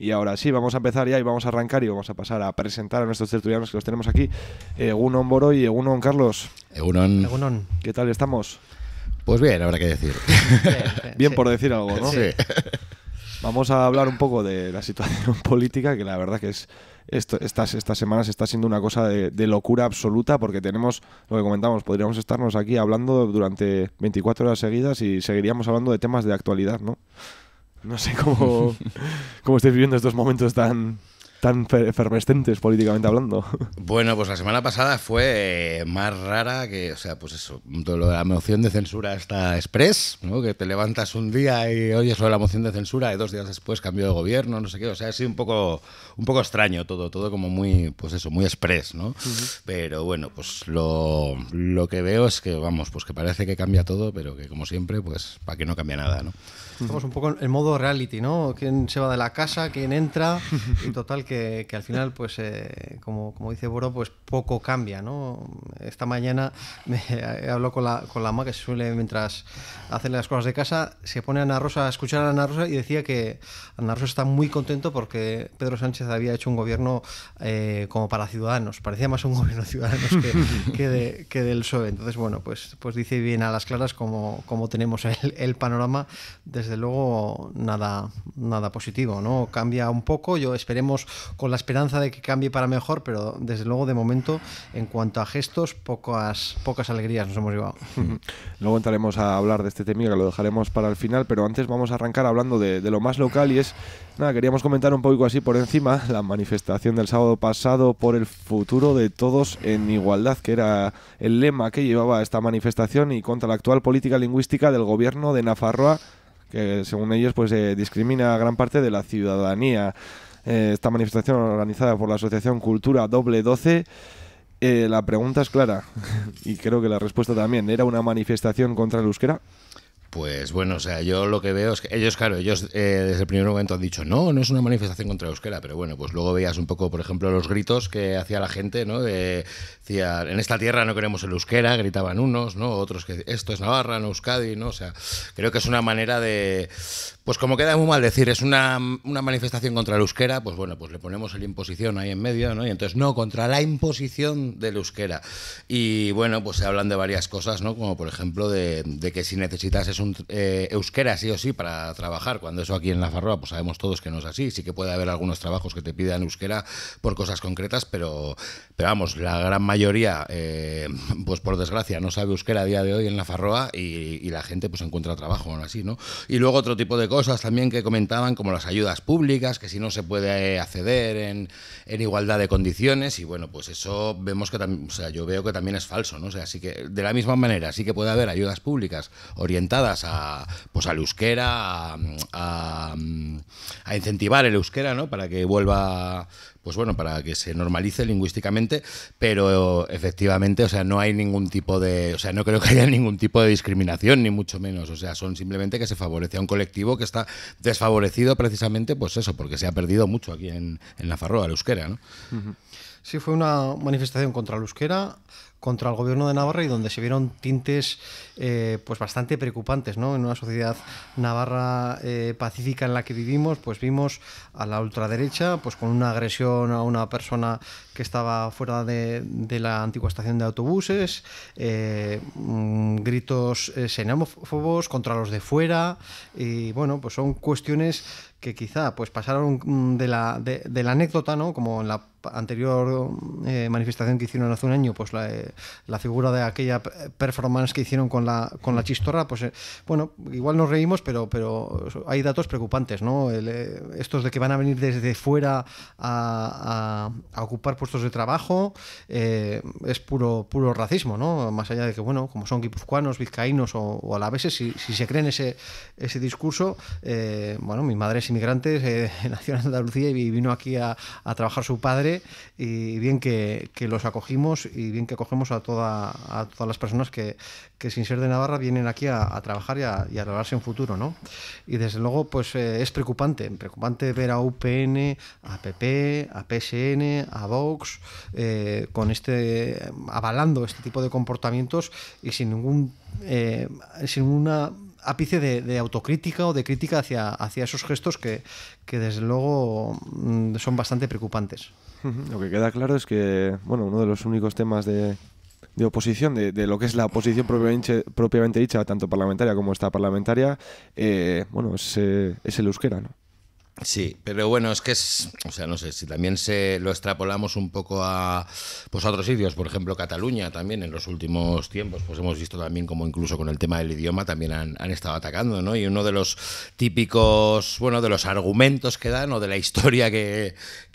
Y ahora sí, vamos a empezar ya y vamos a arrancar y vamos a pasar a presentar a nuestros tertulianos que los tenemos aquí. Egunon Boro y Egunon Carlos. Egunon. Egunon. ¿Qué tal estamos? Pues bien, habrá que decir. Bien Sí. por decir algo, ¿no? Sí. Vamos a hablar un poco de la situación política, que la verdad que es estas semanas está siendo una cosa de locura absoluta, porque tenemos, lo que comentamos, podríamos estarnos aquí hablando durante 24 horas seguidas y seguiríamos hablando de temas de actualidad, ¿no? No sé cómo estáis viviendo estos momentos tan efervescentes políticamente hablando. Bueno, pues la semana pasada fue más rara que, o sea, pues eso, todo lo de la moción de censura está express, ¿no? Que te levantas un día y oyes lo de la moción de censura y 2 días después cambió de gobierno, no sé qué, o sea, ha sido un poco extraño todo como muy, pues eso, muy express, ¿no? Pero bueno, pues lo que veo es que, vamos, pues que parece que cambia todo, pero que como siempre, pues para que no cambie nada, ¿no? Estamos un poco en modo reality, ¿no? ¿Quién se va de la casa? ¿Quién entra? Y total que al final, pues como dice Boro, pues poco cambia, ¿no? Esta mañana hablo con la ama que se suele, mientras hace las cosas de casa, se pone a Ana Rosa a escuchar a Ana Rosa y decía que Ana Rosa está muy contento porque Pedro Sánchez había hecho un gobierno como para Ciudadanos. Parecía más un gobierno de Ciudadanos que del PSOE. Entonces, bueno, pues dice bien a las claras como tenemos el panorama. Desde luego nada positivo, ¿no? Cambia un poco, esperemos con la esperanza de que cambie para mejor, pero desde luego de momento en cuanto a gestos pocas alegrías nos hemos llevado. Luego entraremos a hablar de este tema, que lo dejaremos para el final, pero antes vamos a arrancar hablando de lo más local, y es, nada, queríamos comentar un poco así por encima la manifestación del sábado pasado por el futuro de todos en igualdad, que era el lema que llevaba esta manifestación, y contra la actual política lingüística del gobierno de Nafarroa, que según ellos pues discrimina a gran parte de la ciudadanía. Esta manifestación organizada por la Asociación Cultura Doble 12, la pregunta es clara y creo que la respuesta también. ¿Era una manifestación contra el euskera? Pues bueno, o sea, yo lo que veo es que ellos desde el primer momento han dicho no es una manifestación contra la euskera, pero bueno, pues luego veías un poco, por ejemplo, los gritos que hacía la gente, ¿no? Decía, en esta tierra no queremos el euskera, gritaban unos, ¿no? Otros que esto es Navarra, no Euskadi, ¿no? O sea, creo que es una manera de, pues como queda muy mal decir, es una manifestación contra el euskera, pues bueno, pues le ponemos la imposición ahí en medio, ¿no? Y entonces, no, contra la imposición del euskera. Y bueno, pues se hablan de varias cosas, ¿no? Como por ejemplo de que si necesitas un euskera sí o sí para trabajar, cuando eso aquí en Nafarroa pues sabemos todos que no es así. Sí que puede haber algunos trabajos que te pidan euskera por cosas concretas, pero vamos, la gran mayoría pues por desgracia no sabe euskera a día de hoy en Nafarroa, y la gente pues encuentra trabajo aún así, ¿no? Y luego otro tipo de cosas también que comentaban, como las ayudas públicas, que si no se puede acceder en igualdad de condiciones, y bueno, pues eso vemos que también, o sea, yo veo que también es falso, ¿no? O sea, sí que de la misma manera sí que puede haber ayudas públicas orientadas al euskera, a incentivar el euskera, ¿no? Para que vuelva, pues bueno, para que se normalice lingüísticamente, pero efectivamente, o sea, no hay ningún tipo de, o sea, no creo que haya ningún tipo de discriminación, ni mucho menos, o sea, son simplemente que se favorece a un colectivo que está desfavorecido precisamente, pues eso, porque se ha perdido mucho aquí en Nafarroa, el euskera, ¿no? Sí, fue una manifestación contra el euskera, contra el gobierno de Navarra, y donde se vieron tintes pues bastante preocupantes, ¿no? En una sociedad navarra pacífica en la que vivimos, pues vimos a la ultraderecha pues con una agresión a una persona que estaba fuera de la antigua estación de autobuses, gritos xenófobos contra los de fuera, y bueno, pues son cuestiones que quizá pues pasaron de la anécdota, ¿no? Como en la anterior manifestación que hicieron hace un año, pues la figura de aquella performance que hicieron con la chistorra, pues bueno, igual nos reímos, pero hay datos preocupantes, ¿no? Estos de que van a venir desde fuera a ocupar puestos de trabajo, es puro racismo, ¿no? Más allá de que, bueno, como son guipuzcoanos, vizcaínos o alaveses, si se creen ese discurso, bueno, mi madre es inmigrante, nació en Andalucía y vino aquí a trabajar su padre, y bien que los acogimos, y bien que acogemos a todas las personas que sin ser de Navarra vienen aquí a trabajar y a lograrse un futuro, ¿no? Y desde luego pues es preocupante ver a UPN, a PP, a PSN, a Vox con avalando este tipo de comportamientos, y sin ninguna ápice de autocrítica o de crítica hacia esos gestos que desde luego son bastante preocupantes. Lo que queda claro es que, bueno, uno de los únicos temas de oposición, de lo que es la oposición propiamente dicha, tanto parlamentaria como extraparlamentaria, bueno, es el euskera, ¿no? Sí, pero bueno, es que o sea, no sé, si también lo extrapolamos un poco a otros sitios, por ejemplo Cataluña también en los últimos tiempos, pues hemos visto también como incluso con el tema del idioma también han estado atacando, ¿no? Y uno de los típicos, bueno, de los argumentos que dan o de la historia que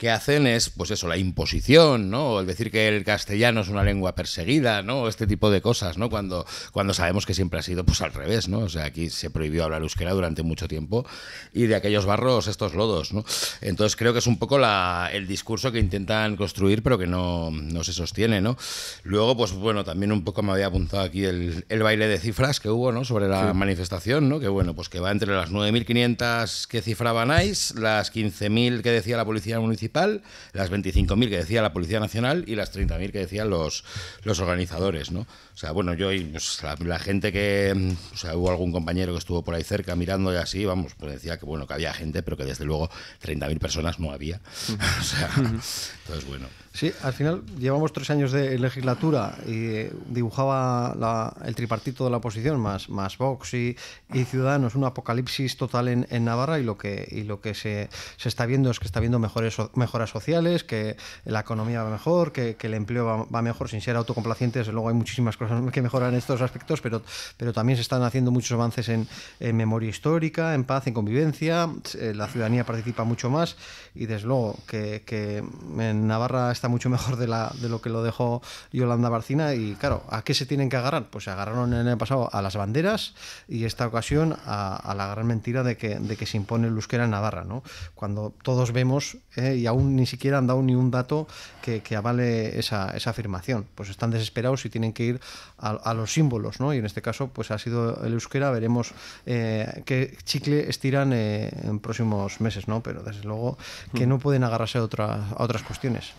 hacen es, pues eso, la imposición, ¿no? O el decir que el castellano es una lengua perseguida, ¿no? Este tipo de cosas, ¿no? Cuando sabemos que siempre ha sido pues al revés, ¿no? O sea, aquí se prohibió hablar euskera durante mucho tiempo y de aquellos barros estos lodos, ¿no? Entonces creo que es un poco el discurso que intentan construir, pero que no se sostiene, ¿no? Luego, pues bueno, también un poco me había apuntado aquí el baile de cifras que hubo, ¿no? Sobre la manifestación, ¿no? Que bueno, pues que va entre las 9.500 que cifraba NICE, las 15.000 que decía la Policía Municipal, las 25.000 que decía la Policía Nacional y las 30.000 que decían los organizadores, ¿no? O sea, bueno, yo y pues, la gente o sea, hubo algún compañero que estuvo por ahí cerca mirando y así, vamos, pues decía que bueno, que había gente, pero que desde luego 30.000 personas no había. O sea, entonces bueno. Sí, al final llevamos 3 años de legislatura y dibujaba el tripartito de la oposición más Vox y Ciudadanos un apocalipsis total en Navarra y lo que se está viendo es que está habiendo mejoras sociales, que la economía va mejor, que el empleo va mejor, sin ser autocomplacientes. Luego hay muchísimas cosas que mejorar en estos aspectos, pero también se están haciendo muchos avances en memoria histórica, en paz, en convivencia. La ciudadanía participa mucho más y desde luego que en Navarra está mucho mejor de lo que lo dejó Yolanda Barcina. Y claro, ¿a qué se tienen que agarrar? Pues se agarraron en el pasado a las banderas y esta ocasión a la gran mentira de que se impone el euskera en Navarra, ¿no? Cuando todos vemos y aún ni siquiera han dado ni un dato que avale esa afirmación. Pues están desesperados y tienen que ir a los símbolos, ¿no? Y en este caso pues ha sido el euskera. Veremos qué chicle estiran en próximos meses, ¿no? Pero desde luego que no pueden agarrarse a otras cuestiones.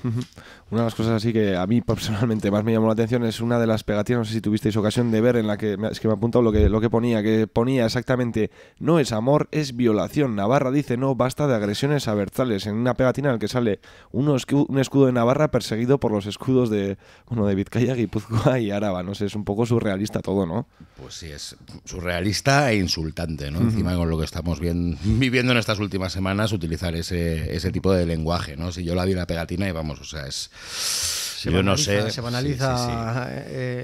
Una de las cosas así que a mí personalmente más me llamó la atención es una de las pegatinas, no sé si tuvisteis ocasión de ver, en la que es que me ha apuntado lo que ponía exactamente: no es amor, es violación. Navarra dice no, basta de agresiones abertzales. En una pegatina en la que sale un escudo de Navarra perseguido por los escudos de Vizcaya, Guipúzcoa y Araba. No sé, es un poco surrealista todo, ¿no? Pues sí, es surrealista e insultante, ¿no? Encima con lo que estamos viviendo en estas últimas semanas, utilizar ese tipo de lenguaje, ¿no? Si yo la vi la pegatina y vamos, o sea, se banaliza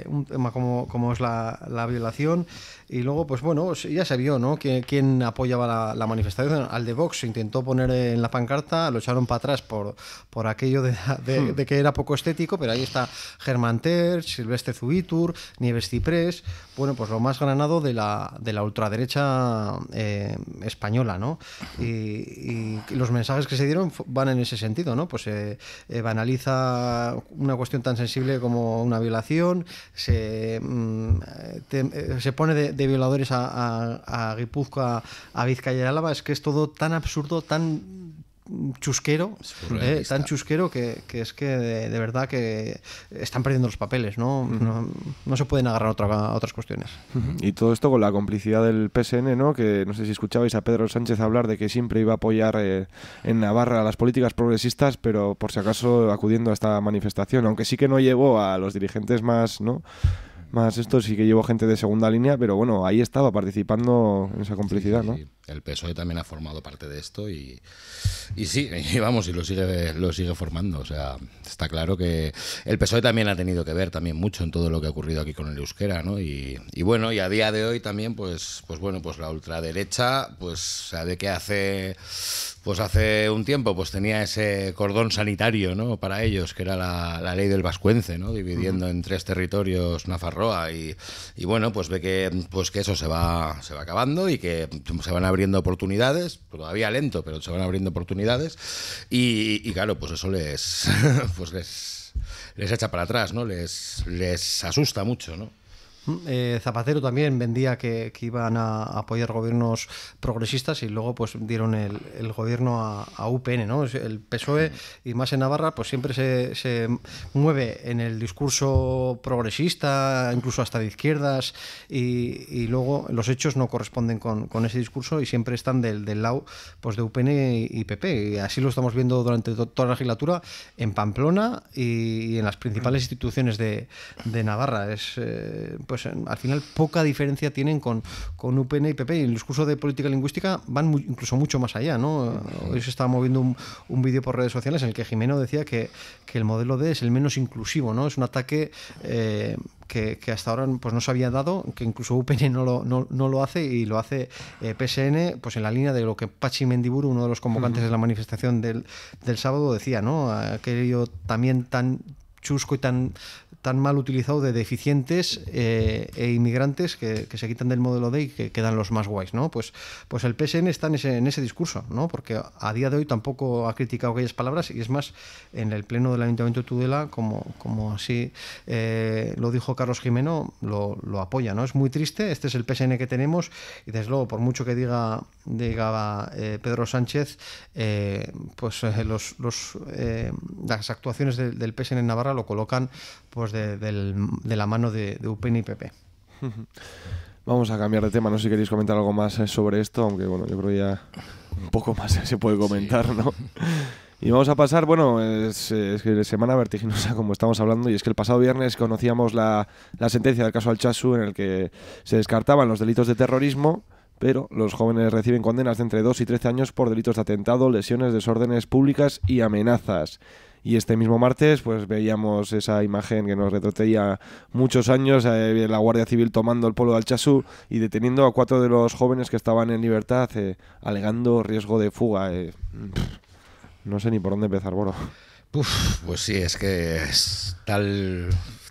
un tema como es la violación. Y luego, pues bueno, ya se vio, ¿no? Quién apoyaba la manifestación. Al de Vox se intentó poner en la pancarta, lo echaron para atrás por aquello de que era poco estético, pero ahí está Germán Terch, Silvestre Zubitur, Nieves Ciprés, bueno, pues lo más granado de la ultraderecha española, ¿no? Y los mensajes que se dieron van en ese sentido, ¿no? Pues banaliza una cuestión tan sensible como una violación, se pone de violadores a Guipúzcoa, a Vizcaya y Álava. Es que es todo tan absurdo, tan chusquero, tan chusquero que es que de verdad que están perdiendo los papeles, ¿no? No se pueden agarrar a otras cuestiones. Y todo esto con la complicidad del PSN, ¿no? Que no sé si escuchabais a Pedro Sánchez hablar de que siempre iba a apoyar en Navarra las políticas progresistas, pero por si acaso acudiendo a esta manifestación, aunque sí que no llevó a los dirigentes más, ¿no? Más esto sí que llevó gente de segunda línea, pero bueno, ahí estaba participando en esa complicidad, sí. ¿no? El PSOE también ha formado parte de esto y sí, y vamos, y lo sigue formando. O sea, está claro que el PSOE también ha tenido que ver también mucho en todo lo que ha ocurrido aquí con el euskera, ¿no? Y bueno, y a día de hoy también, pues bueno, pues la ultraderecha, pues sabe que hace un tiempo pues tenía ese cordón sanitario, ¿no? Para ellos, que era la ley del vascuence, ¿no? Dividiendo en 3 territorios Nafarroa y bueno, pues ve que eso se va acabando y que se van abriendo oportunidades, todavía lento, pero se van abriendo oportunidades y claro, pues eso les echa para atrás, ¿no? Les asusta mucho, ¿no? Zapatero también vendía que iban a apoyar gobiernos progresistas y luego pues dieron el gobierno a UPN, ¿no? El PSOE y más en Navarra pues siempre se mueve en el discurso progresista, incluso hasta de izquierdas, y luego los hechos no corresponden con ese discurso y siempre están del lado pues de UPN y PP, y así lo estamos viendo durante toda la legislatura en Pamplona y en las principales instituciones de Navarra. Es pues al final poca diferencia tienen con UPN y PP, y el discurso de política lingüística van incluso mucho más allá, ¿no? Hoy se estaba moviendo un vídeo por redes sociales en el que Jimeno decía que el modelo D es el menos inclusivo, ¿no? Es un ataque que hasta ahora pues no se había dado, que incluso UPN no lo hace, y lo hace PSN pues en la línea de lo que Pachi Mendiburu, uno de los convocantes de la manifestación del sábado, decía, ¿no? Aquello también tan chusco y tan mal utilizado de deficientes e inmigrantes que se quitan del modelo D y que quedan los más guays, ¿no? Pues el PSN está en ese discurso, ¿no? Porque a día de hoy tampoco ha criticado aquellas palabras, y es más, en el pleno del Ayuntamiento de Tudela, como así lo dijo Carlos Jimeno, lo apoya, ¿no? Es muy triste, este es el PSN que tenemos, y desde luego, por mucho que diga Pedro Sánchez, las actuaciones del PSN en Navarra lo colocan pues de la mano de UPN y PP. Vamos a cambiar de tema, no sé si queréis comentar algo más sobre esto, aunque bueno, yo creo que ya un poco más se puede comentar, sí, ¿no? Y vamos a pasar, bueno, es que semana vertiginosa como estamos hablando, y es que el pasado viernes conocíamos la sentencia del caso Altsasu, en el que se descartaban los delitos de terrorismo, pero los jóvenes reciben condenas de entre 2 y 13 años por delitos de atentado, lesiones, desórdenes públicas y amenazas. Y este mismo martes pues veíamos esa imagen que nos retrotraía muchos años, la Guardia Civil tomando el pueblo de Altsasu y deteniendo a 4 de los jóvenes que estaban en libertad, alegando riesgo de fuga. No sé ni por dónde empezar, Boro. Pues sí, es que es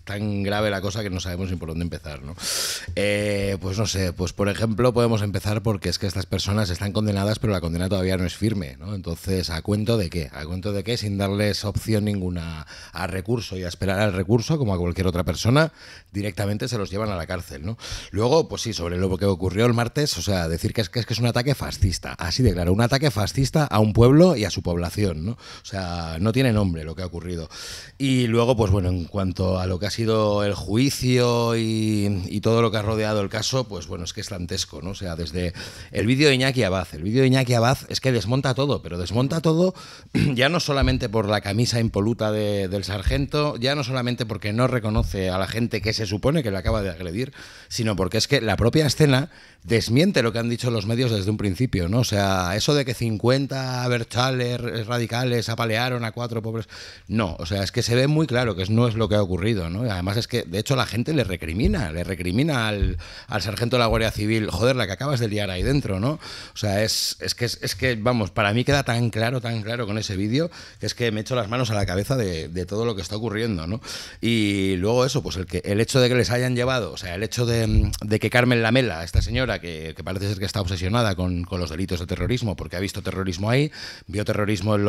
tan grave la cosa que no sabemos ni por dónde empezar, ¿no? Pues no sé, pues por ejemplo podemos empezar porque es que estas personas están condenadas, pero la condena todavía no es firme, ¿no? Entonces, ¿a cuento de qué? ¿A cuento de qué? Sin darles opción ninguna a recurso y a esperar al recurso, como a cualquier otra persona, directamente se los llevan a la cárcel, ¿no? Luego, pues sí, sobre lo que ocurrió el martes, o sea, decir que es un ataque fascista, así de claro, un ataque fascista a un pueblo y a su población, ¿no? O sea, no tiene nombre lo que ha ocurrido. Y luego, pues bueno, en cuanto a lo que ha sido el juicio y todo lo que ha rodeado el caso, pues bueno, es que es dantesco, ¿no? O sea, desde el vídeo de Iñaki Abad. El vídeo de Iñaki Abad es que desmonta todo, pero desmonta todo ya no solamente por la camisa impoluta del sargento, ya no solamente porque no reconoce a la gente que se supone que le acaba de agredir, sino porque es que la propia escena desmiente lo que han dicho los medios desde un principio, ¿no? O sea, eso de que 50 berchales radicales apalearon a 4 pobres... No, o sea, es que se ve muy claro que no es lo que ha ocurrido, ¿no? Y además es que, de hecho, la gente le recrimina al sargento de la Guardia Civil, joder, la que acabas de liar ahí dentro, ¿no? O sea, es que, vamos, para mí queda tan claro con ese vídeo, que es que me echo las manos a la cabeza de todo lo que está ocurriendo, ¿no? Y luego eso, pues el hecho de que les hayan llevado, o sea, el hecho de que Carmen Lamela, esta señora que parece ser que está obsesionada con los delitos de terrorismo, porque ha visto terrorismo ahí, vio terrorismo en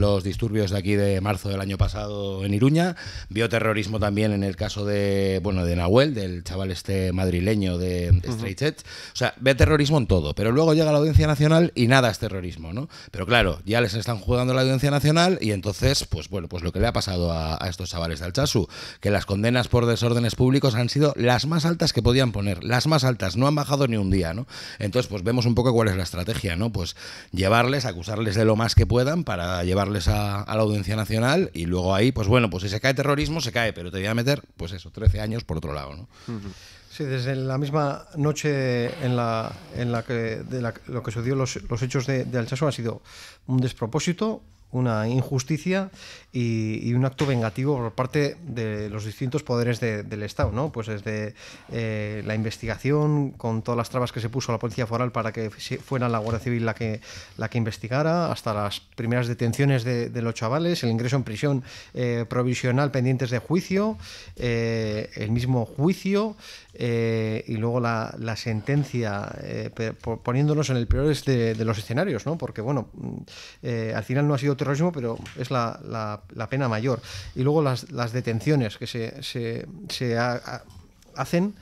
los disturbios de aquí de marzo del año pasado en Iruña, vio terrorismo también en el caso de Nahuel, del chaval este madrileño de Stray Edge. O sea, ve terrorismo en todo, pero luego llega la Audiencia Nacional y nada es terrorismo, ¿no? Pero claro, ya les están jugando la Audiencia Nacional y entonces, pues bueno, pues lo que le ha pasado a estos chavales de Altsasu, que las condenas por desórdenes públicos han sido las más altas que podían poner, las más altas, no han bajado ni un día, ¿no? Entonces, pues vemos un poco cuál es la estrategia, ¿no? Pues llevarles, acusarles de lo más que puedan para llevarles a la Audiencia Nacional y luego ahí, pues bueno, pues si se cae terrorismo, se cae, pero te voy a meter, pues eso, 13 años por otro lado, ¿no? Sí, desde la misma noche en la que lo que sucedió los hechos de Altsasu ha sido un despropósito, una injusticia y un acto vengativo por parte de los distintos poderes del Estado, ¿no? Pues desde la investigación, con todas las trabas que se puso a la Policía Foral para que fuera la Guardia Civil la que investigara, hasta las primeras detenciones de los chavales, el ingreso en prisión provisional pendientes de juicio, el mismo juicio, y luego la sentencia, poniéndonos en el peor de los escenarios, ¿no? Porque bueno, al final no ha sido terrorismo, pero es la pena mayor. Y luego las detenciones que hacen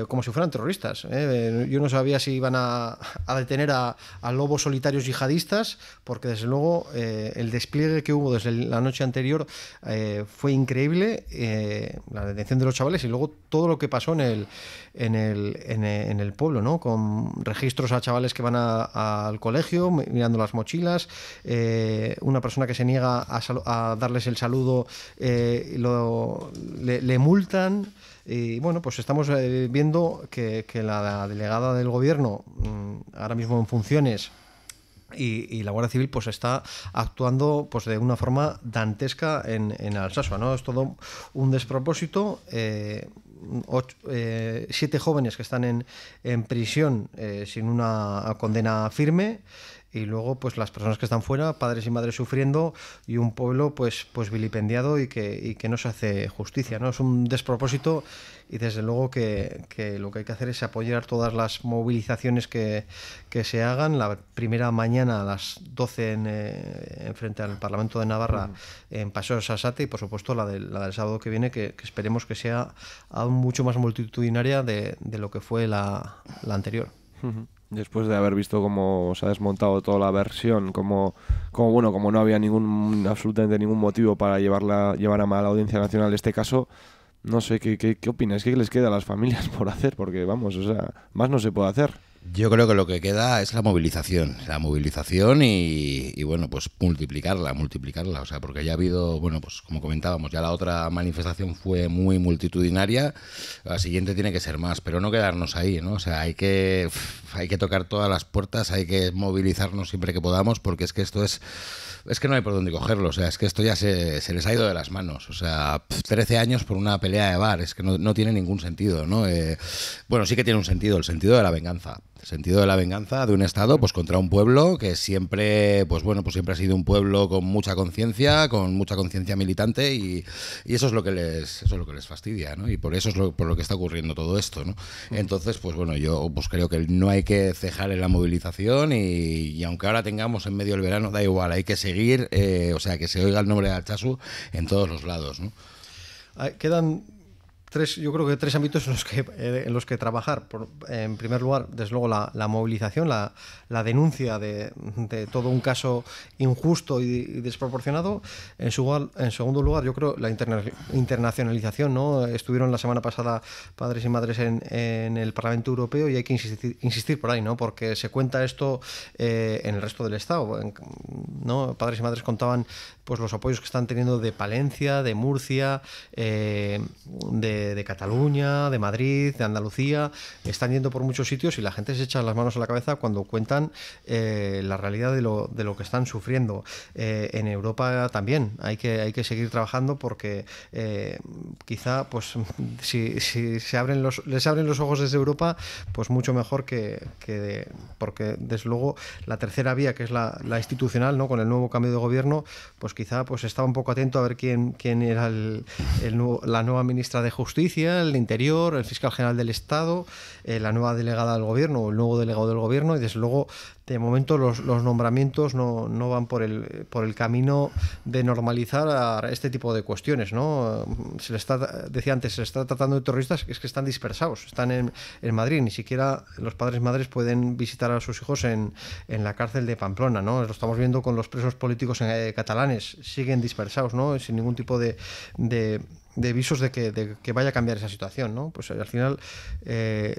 como si fueran terroristas. Yo no sabía si iban a detener a lobos solitarios yihadistas, porque desde luego el despliegue que hubo desde la noche anterior fue increíble, la detención de los chavales y luego todo lo que pasó en el pueblo, ¿no? Con registros a chavales que van al colegio mirando las mochilas, una persona que se niega a darles el saludo le multan. Y bueno, pues estamos viendo que la delegada del gobierno, ahora mismo en funciones, y la Guardia Civil pues está actuando pues de una forma dantesca en Alsasua, ¿no? Es todo un despropósito. 7 jóvenes que están en prisión sin una condena firme. Y luego pues las personas que están fuera, padres y madres sufriendo, y un pueblo pues vilipendiado y que no se hace justicia, ¿no? Es un despropósito, y desde luego que lo que hay que hacer es apoyar todas las movilizaciones que se hagan. La primera mañana a las 12 en frente al Parlamento de Navarra, en Paseo Sasate, y por supuesto la del sábado que viene, que esperemos que sea aún mucho más multitudinaria de lo que fue la anterior. Después de haber visto cómo se ha desmontado toda la versión, como no había absolutamente ningún motivo para llevar a la Audiencia Nacional este caso, no sé, ¿qué opinas? ¿Qué les queda a las familias por hacer? Porque vamos, o sea, más no se puede hacer. Yo creo que lo que queda es la movilización y bueno, pues multiplicarla, o sea, porque ya ha habido, bueno, pues como comentábamos, ya la otra manifestación fue muy multitudinaria, la siguiente tiene que ser más, pero no quedarnos ahí, ¿no? O sea, hay que tocar todas las puertas, hay que movilizarnos siempre que podamos, porque es que esto es que no hay por dónde cogerlo, o sea, es que esto ya se les ha ido de las manos, o sea, 13 años por una pelea de bar, es que no tiene ningún sentido, ¿no? Bueno, sí que tiene un sentido, el sentido de la venganza. El sentido de la venganza de un Estado pues contra un pueblo que siempre siempre ha sido un pueblo con mucha conciencia militante, y eso es lo que les fastidia, ¿no? Y por eso es por lo que está ocurriendo todo esto, ¿no? Entonces, pues bueno, yo pues creo que no hay que cejar en la movilización, y aunque ahora tengamos en medio del verano, da igual, hay que seguir, o sea, que se oiga el nombre de Altsasu en todos los lados, ¿no? Quedan yo creo que 3 ámbitos en los que trabajar. En primer lugar, desde luego, la movilización, la denuncia de todo un caso injusto y desproporcionado. En segundo lugar, yo creo la internacionalización, ¿no? Estuvieron la semana pasada padres y madres en el Parlamento Europeo, y hay que insistir por ahí, ¿no? Porque se cuenta esto en el resto del Estado, ¿no? Padres y madres contaban pues los apoyos que están teniendo de Palencia, de Murcia, de Cataluña, de Madrid, de Andalucía. Están yendo por muchos sitios y la gente se echa las manos a la cabeza cuando cuentan la realidad de lo que están sufriendo. En Europa también hay que seguir trabajando, porque quizá pues si les abren los ojos desde Europa, pues mucho mejor porque desde luego la tercera vía, que es la institucional, ¿no? Con el nuevo cambio de gobierno, pues quizá pues estaba un poco atento a ver quién era la nueva ministra de Justicia, el Interior, el fiscal general del Estado, la nueva delegada del gobierno o el nuevo delegado del gobierno, y desde luego de momento los nombramientos no van por el camino de normalizar este tipo de cuestiones, ¿no? Decía antes, se está tratando de terroristas, es que están dispersados, están en Madrid, ni siquiera los padres y madres pueden visitar a sus hijos en la cárcel de Pamplona, ¿no? Lo estamos viendo con los presos políticos catalanes, siguen dispersados, ¿no? Sin ningún tipo de visos de que vaya a cambiar esa situación, ¿no? Pues al final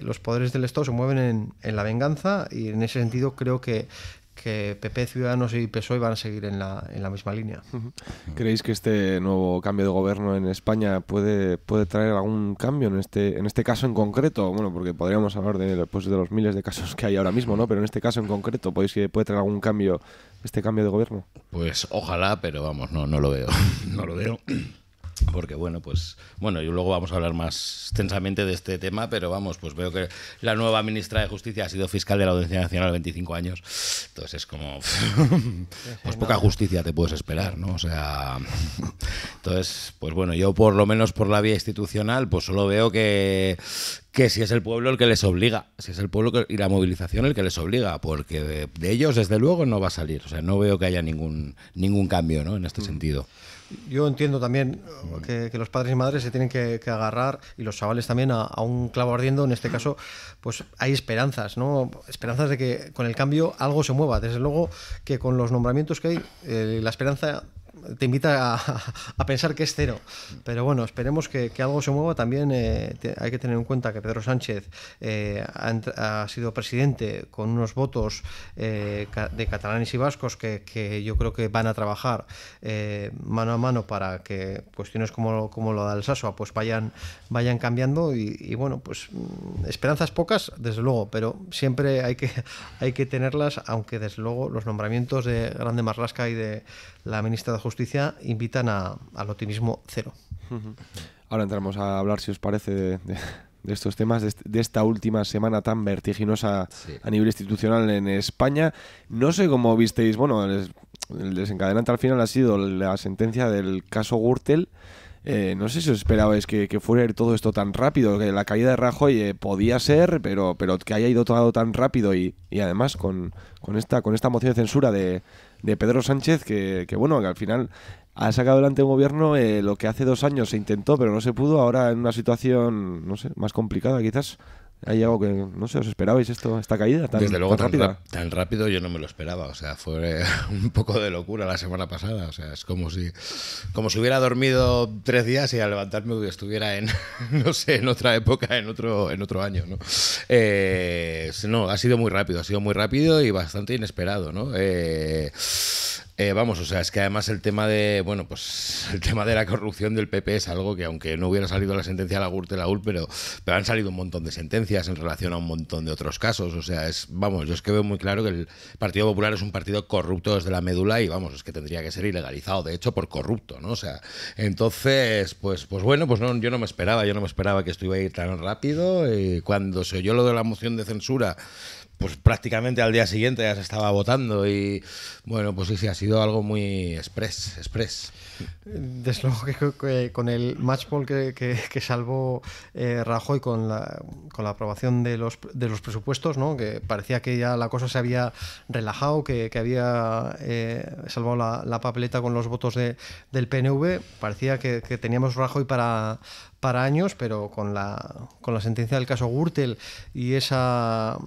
los poderes del Estado se mueven en la venganza, y en ese sentido creo que PP, Ciudadanos y PSOE van a seguir en la misma línea. ¿Creéis que este nuevo cambio de gobierno en España puede traer algún cambio en este caso en concreto? Bueno, porque podríamos hablar de los miles de casos que hay ahora mismo, ¿no? Pero en este caso en concreto, ¿podéis que puede traer algún cambio este cambio de gobierno? Pues ojalá, pero vamos, no lo veo. No lo veo. Porque y luego vamos a hablar más extensamente de este tema, pero vamos, pues veo que la nueva ministra de Justicia ha sido fiscal de la Audiencia Nacional 25 años, entonces es como pues poca justicia te puedes esperar, ¿no? O sea, entonces, pues bueno, yo por lo menos por la vía institucional, pues solo veo que que si es el pueblo el que les obliga, si es el pueblo y la movilización el que les obliga, porque de ellos desde luego no va a salir. O sea, no veo que haya ningún cambio, ¿no?, en este sentido. Yo entiendo también que los padres y madres se tienen que agarrar, y los chavales también, a un clavo ardiendo. En este caso, pues hay esperanzas, ¿no? Esperanzas de que con el cambio algo se mueva. Desde luego que con los nombramientos que hay, la esperanza te invita a pensar que es cero. Pero bueno, esperemos que algo se mueva. También hay que tener en cuenta que Pedro Sánchez ha sido presidente con unos votos de catalanes y vascos que yo creo que van a trabajar mano a mano para que cuestiones como lo de Alsasua pues vayan cambiando y bueno, pues esperanzas pocas, desde luego, pero siempre hay que tenerlas, aunque desde luego los nombramientos de Grande Marlaska y de la ministra de Justicia invitan al optimismo cero. Ahora entramos a hablar, si os parece, de estos temas, de esta última semana tan vertiginosa a nivel institucional en España. No sé cómo visteis, bueno, el desencadenante al final ha sido la sentencia del caso Gürtel. No sé si os esperabais que fuera a ir todo esto tan rápido, que la caída de Rajoy podía ser, pero que haya ido todo tan rápido y además con esta moción de censura de Pedro Sánchez, que bueno, que al final ha sacado adelante un gobierno lo que hace 2 años se intentó, pero no se pudo. Ahora en una situación, no sé, más complicada quizás. ¿Hay algo que, no sé, os esperabais esta caída tan, desde luego, tan rápida? Tan rápido yo no me lo esperaba. O sea, fue un poco de locura la semana pasada. O sea, es como si hubiera dormido 3 días y al levantarme estuviera no sé, en otra época, en otro año, ¿no? No, ha sido muy rápido y bastante inesperado, ¿no? Vamos, o sea, es que además el tema de la corrupción del PP es algo que, aunque no hubiera salido la sentencia de la Gürtel, pero han salido un montón de sentencias en relación a un montón de otros casos. O sea, yo es que veo muy claro que el Partido Popular es un partido corrupto desde la médula y, vamos, es que tendría que ser ilegalizado, de hecho, por corrupto, ¿no? O sea, entonces, pues bueno, pues no, yo no me esperaba que esto iba a ir tan rápido. Cuando se oyó lo de la moción de censura, pues prácticamente al día siguiente ya se estaba votando y bueno, pues sí, ha sido algo muy express. Desde luego que con el matchball que salvó Rajoy con la aprobación de los presupuestos, ¿no? Que parecía que ya la cosa se había relajado, que había salvado la papeleta con los votos del PNV, parecía que teníamos Rajoy para años, pero con la sentencia del caso Gürtel y esa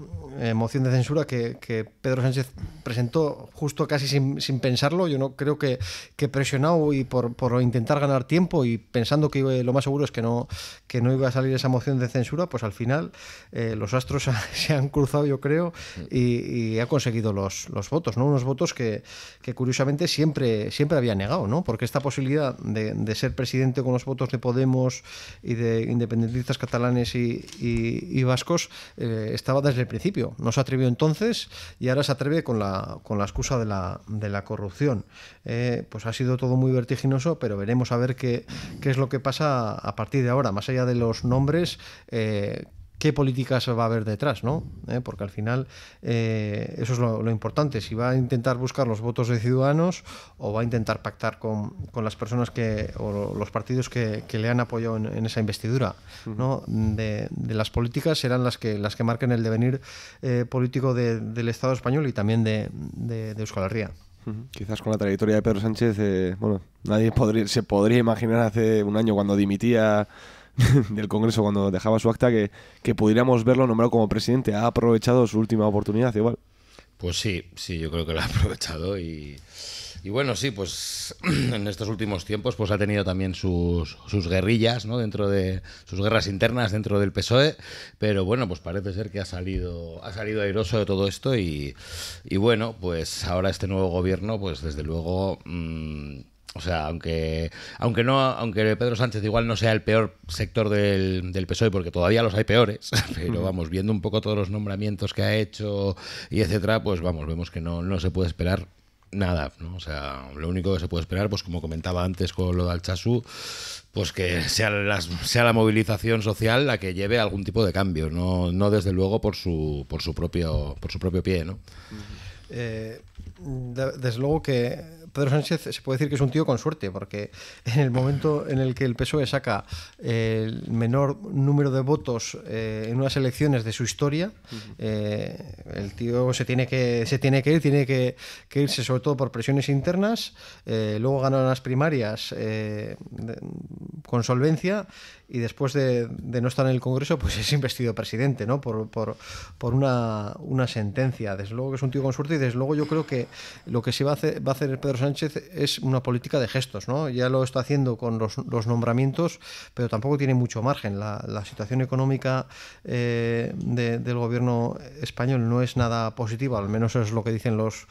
moción de censura que Pedro Sánchez presentó justo casi sin pensarlo, yo no creo que presionado y por intentar ganar tiempo y pensando que lo más seguro es que no iba a salir esa moción de censura, pues al final los astros se han cruzado, yo creo, y ha conseguido los votos, ¿no? Unos votos que curiosamente siempre había negado, ¿no? Porque esta posibilidad de ser presidente con los votos de Podemos y de independentistas catalanes y vascos estaba desde el principio. No se atrevió entonces y ahora se atreve con la excusa de la corrupción. Pues ha sido todo muy vertiginoso, pero veremos a ver qué es lo que pasa a partir de ahora, más allá de los nombres. ¿Qué políticas va a haber detrás, ¿no? Porque al final eso es lo importante. Si va a intentar buscar los votos de Ciudadanos o va a intentar pactar con las personas o los partidos que le han apoyado en esa investidura, ¿no? De las políticas serán las que marquen el devenir político del Estado español y también de Euskal Herria. Quizás con la trayectoria de Pedro Sánchez, nadie se podría imaginar hace un año cuando dimitía del Congreso, cuando dejaba su acta, que pudiéramos verlo nombrado como presidente. Ha aprovechado su última oportunidad igual. Pues sí, yo creo que lo ha aprovechado y bueno, sí, pues en estos últimos tiempos pues ha tenido también sus guerrillas, ¿no? Dentro de sus guerras internas dentro del PSOE, pero bueno, pues parece ser que ha salido airoso de todo esto y bueno, pues ahora este nuevo gobierno, pues desde luego o sea, aunque Pedro Sánchez igual no sea el peor sector del PSOE, porque todavía los hay peores, pero vamos, viendo un poco todos los nombramientos que ha hecho y etcétera, pues vamos, vemos que no se puede esperar nada, ¿no? O sea, lo único que se puede esperar, pues como comentaba antes con lo de Alsasua, pues que sea la movilización social la que lleve algún tipo de cambio, no desde luego por su propio pie, ¿no? Desde luego que Pedro Sánchez se puede decir que es un tío con suerte, porque en el momento en el que el PSOE saca el menor número de votos en unas elecciones de su historia, el tío se tiene que ir, tiene que irse sobre todo por presiones internas, luego ganan las primarias con solvencia y después de no estar en el Congreso pues es investido presidente, ¿no? por una sentencia. Desde luego que es un tío con suerte y desde luego yo creo que lo que sí va a hacer Pedro Sánchez es una política de gestos, ¿no? Ya lo está haciendo con los nombramientos, pero tampoco tiene mucho margen. La situación económica del gobierno español no es nada positiva, al menos eso es lo que dicen los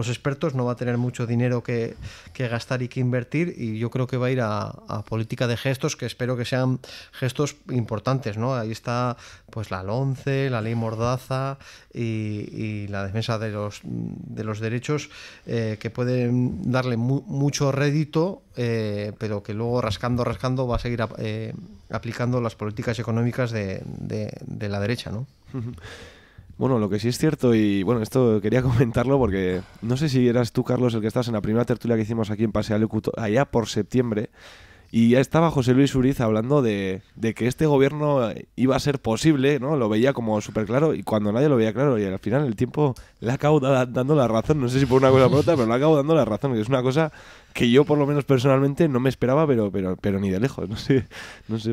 expertos. No va a tener mucho dinero que gastar y que invertir, y yo creo que va a ir a política de gestos, que espero que sean gestos importantes, ¿no? Ahí está pues la LOMCE, la ley Mordaza y la defensa de los derechos, que pueden darle mucho rédito, pero que luego rascando va a seguir aplicando las políticas económicas de la derecha, ¿no? Bueno, lo que sí es cierto, y bueno, esto quería comentarlo porque no sé si eras tú, Carlos, el que estás en la primera tertulia que hicimos aquí en Paseo Alecuto, allá por septiembre, y ya estaba José Luis Uriz hablando de que este gobierno iba a ser posible, ¿no? Lo veía como súper claro, y cuando nadie lo veía claro, y al final el tiempo le acabo dando la razón, no sé si por una cosa o por otra, pero le acabo dando la razón, que es una cosa que yo por lo menos personalmente no me esperaba, pero ni de lejos. No sé,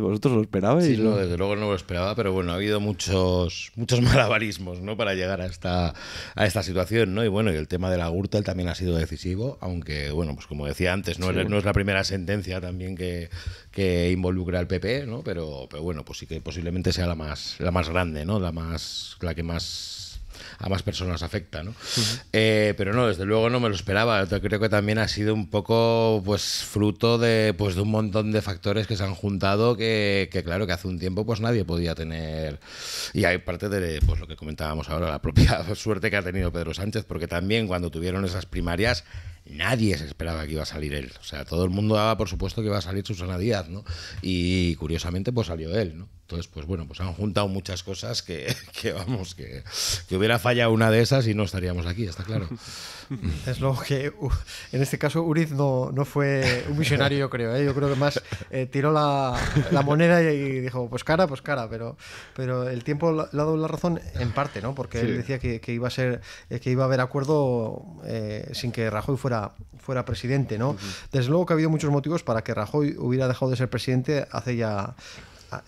¿vosotros lo esperabais? Sí, no, desde luego no lo esperaba, pero bueno, ha habido muchos malabarismos, ¿no? Para llegar a esta situación, ¿no? Y bueno, y el tema de la Gürtel también ha sido decisivo, aunque bueno, pues como decía antes, no es la primera sentencia también que involucra al PP, ¿no? Pero bueno, pues sí que posiblemente sea la más grande, ¿no? La que más a más personas afecta, ¿no? Pero no, desde luego no me lo esperaba. Yo creo que también ha sido un poco pues fruto de un montón de factores que se han juntado que claro, que hace un tiempo pues nadie podía tener. Y hay parte de pues lo que comentábamos ahora, la propia suerte que ha tenido Pedro Sánchez, porque también cuando tuvieron esas primarias nadie se esperaba que iba a salir él. O sea, todo el mundo daba por supuesto que iba a salir Susana Díaz, ¿no? Y curiosamente pues salió él, ¿no? Entonces, pues bueno, pues han juntado muchas cosas que hubiera fallado una de esas y no estaríamos aquí, está claro. Es lo que en este caso Uriz no fue un visionario, yo creo, ¿eh? Yo creo que más tiró la moneda y dijo, pues cara, pero el tiempo le ha dado la razón en parte, ¿no? Porque él decía que iba a haber acuerdo sin que Rajoy fuera presidente, ¿no? Desde luego que ha habido muchos motivos para que Rajoy hubiera dejado de ser presidente hace ya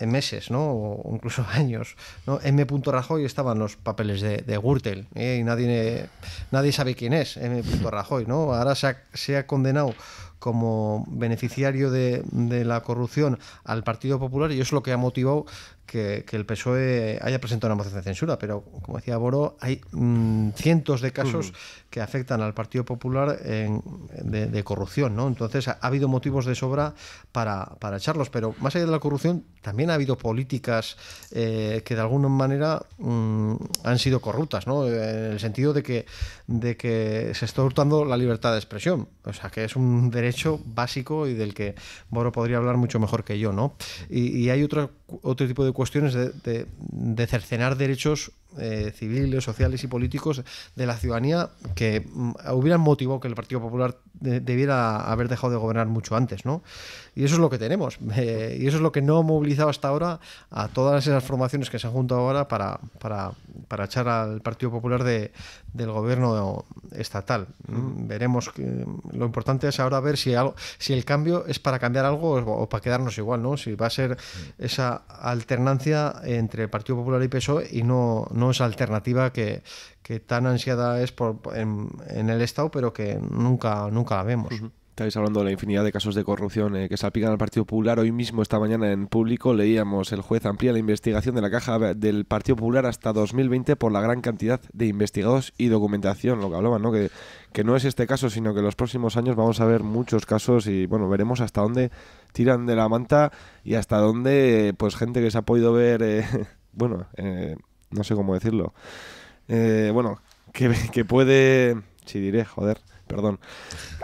meses, ¿no? O incluso años, ¿no? M. Rajoy estaba en los papeles de Gürtel, y nadie sabe quién es M. Rajoy, ¿no? Ahora se ha condenado como beneficiario de la corrupción al Partido Popular, y eso es lo que ha motivado que el PSOE haya presentado una moción de censura. Pero, como decía Boro, hay cientos de casos que afectan al Partido Popular de corrupción, ¿no? Entonces ha habido motivos de sobra para echarlos, pero más allá de la corrupción también ha habido políticas que de alguna manera han sido corruptas, ¿no? En el sentido de que se está hurtando la libertad de expresión, o sea, que es un derecho básico y del que Boro podría hablar mucho mejor que yo, ¿no? Y hay otro tipo de cuestiones de cercenar derechos civiles, sociales y políticos de la ciudadanía que hubieran motivado que el Partido Popular debiera haber dejado de gobernar mucho antes, ¿no? Y eso es lo que tenemos, y eso es lo que no ha movilizado hasta ahora a todas esas formaciones que se han juntado ahora para echar al Partido Popular del gobierno estatal. Veremos lo importante es ahora ver si el cambio es para cambiar algo o para quedarnos igual, ¿no? Si va a ser esa alternancia entre el Partido Popular y PSOE y no esa alternativa que tan ansiada es en el Estado, pero que nunca la vemos. Estáis hablando de la infinidad de casos de corrupción que salpican al Partido Popular. Hoy mismo, esta mañana en Público, leíamos: el juez amplía la investigación de la caja del Partido Popular hasta 2020 por la gran cantidad de investigados y documentación. Lo que hablaban, ¿no? Que no es este caso, sino que en los próximos años vamos a ver muchos casos y, bueno, veremos hasta dónde tiran de la manta y hasta dónde, pues, gente que se ha podido ver, no sé cómo decirlo, que puede... Sí, diré, joder... Perdón,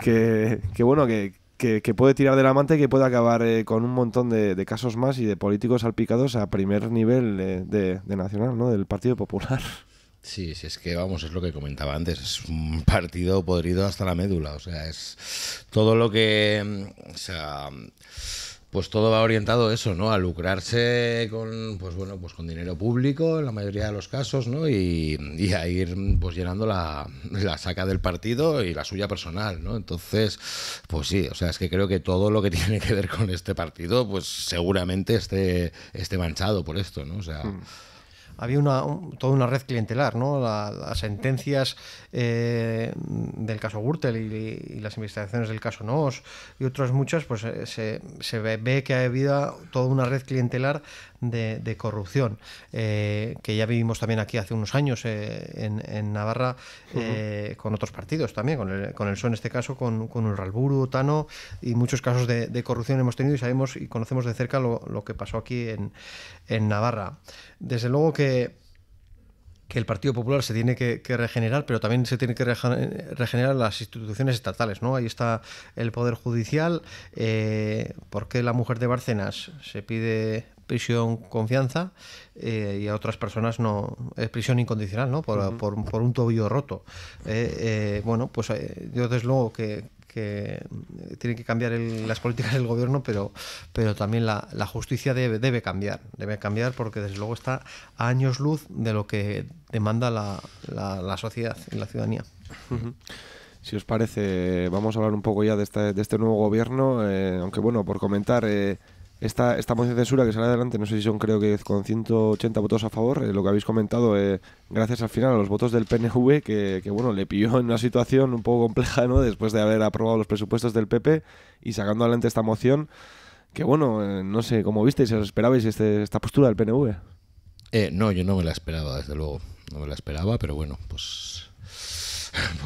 que puede tirar de la manta y que puede acabar con un montón de casos más y de políticos salpicados a primer nivel de nacional, ¿no? Del Partido Popular. Sí, sí, es que vamos, es lo que comentaba antes, es un partido podrido hasta la médula, o sea, es todo lo que, o sea, pues todo va orientado a eso, ¿no? A lucrarse con, pues bueno, pues con dinero público en la mayoría de los casos, ¿no? Y a ir pues llenando la saca del partido y la suya personal, ¿no? Entonces, pues sí, o sea, es que creo que todo lo que tiene que ver con este partido, pues seguramente esté manchado por esto, ¿no? O sea... Había toda una red clientelar, ¿no? Las sentencias del caso Gürtel y las investigaciones del caso Noos y otras muchas, pues se ve que ha habido toda una red clientelar de corrupción, que ya vivimos también aquí hace unos años en Navarra, con otros partidos también, con el PSOE en este caso, con Urralburu, Tano, y muchos casos de corrupción hemos tenido y sabemos y conocemos de cerca lo que pasó aquí en Navarra. Desde luego que el Partido Popular se tiene que regenerar, pero también se tiene que regenerar las instituciones estatales, ¿no? Ahí está el Poder Judicial. ¿Por qué la mujer de Bárcenas se pide prisión confianza y a otras personas no es prisión incondicional, ¿no? Por un tobillo roto? Bueno, pues yo desde luego que tiene que cambiar las políticas del gobierno, pero también la justicia debe cambiar porque desde luego está a años luz de lo que demanda la sociedad y la ciudadanía. Si os parece, vamos a hablar un poco ya de este nuevo gobierno, aunque bueno, por comentar, esta moción de censura que sale adelante, no sé si son, creo que con 180 votos a favor, lo que habéis comentado, gracias al final a los votos del PNV, que bueno, le pilló en una situación un poco compleja, ¿no? Después de haber aprobado los presupuestos del PP y sacando adelante esta moción, que bueno, no sé, ¿cómo visteis? ¿Os esperabais esta postura del PNV? No, yo no me la esperaba, desde luego, no me la esperaba, pero bueno, pues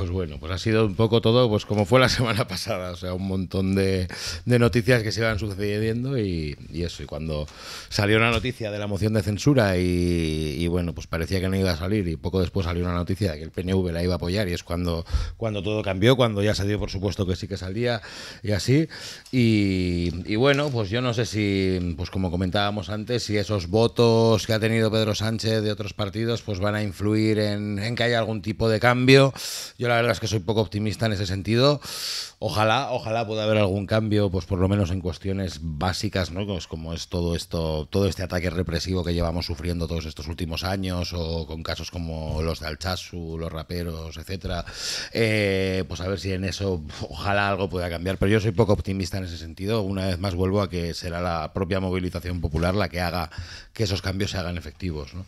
bueno, pues ha sido un poco todo pues como fue la semana pasada, o sea, un montón de noticias que se iban sucediendo y eso, y cuando salió una noticia de la moción de censura y bueno, pues parecía que no iba a salir y poco después salió una noticia de que el PNV la iba a apoyar y es cuando todo cambió, cuando ya se dio por supuesto que sí que salía y así, y bueno, pues yo no sé si, pues como comentábamos antes, si esos votos que ha tenido Pedro Sánchez de otros partidos pues van a influir en que haya algún tipo de cambio. Yo la verdad es que soy poco optimista en ese sentido. Ojalá pueda haber algún cambio, pues por lo menos en cuestiones básicas, ¿no? Pues como es todo este ataque represivo que llevamos sufriendo todos estos últimos años, o con casos como los de Alchazu, los raperos, etcétera. Pues a ver si en eso ojalá algo pueda cambiar. Pero yo soy poco optimista en ese sentido. Una vez más vuelvo a que será la propia movilización popular la que haga que esos cambios se hagan efectivos, ¿no?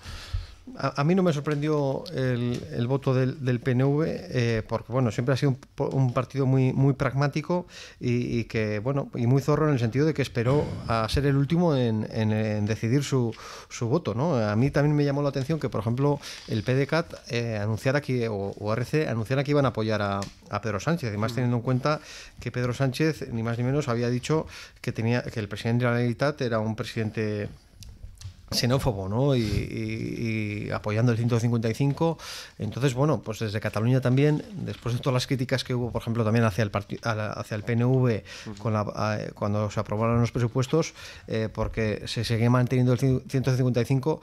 A mí no me sorprendió el voto del PNV, porque bueno, siempre ha sido un partido muy pragmático y que bueno, y muy zorro en el sentido de que esperó a ser el último en decidir su voto, ¿no? A mí también me llamó la atención que, por ejemplo, el PDeCAT anunciara que, o RC anunciara que iban a apoyar a Pedro Sánchez, además teniendo en cuenta que Pedro Sánchez, ni más ni menos, había dicho que el presidente de la Generalitat era un presidente xenófobo, ¿no? Y apoyando el 155. Entonces, bueno, pues desde Cataluña también, después de todas las críticas que hubo, por ejemplo, también hacia el PNV cuando se aprobaron los presupuestos, porque se seguía manteniendo el 155,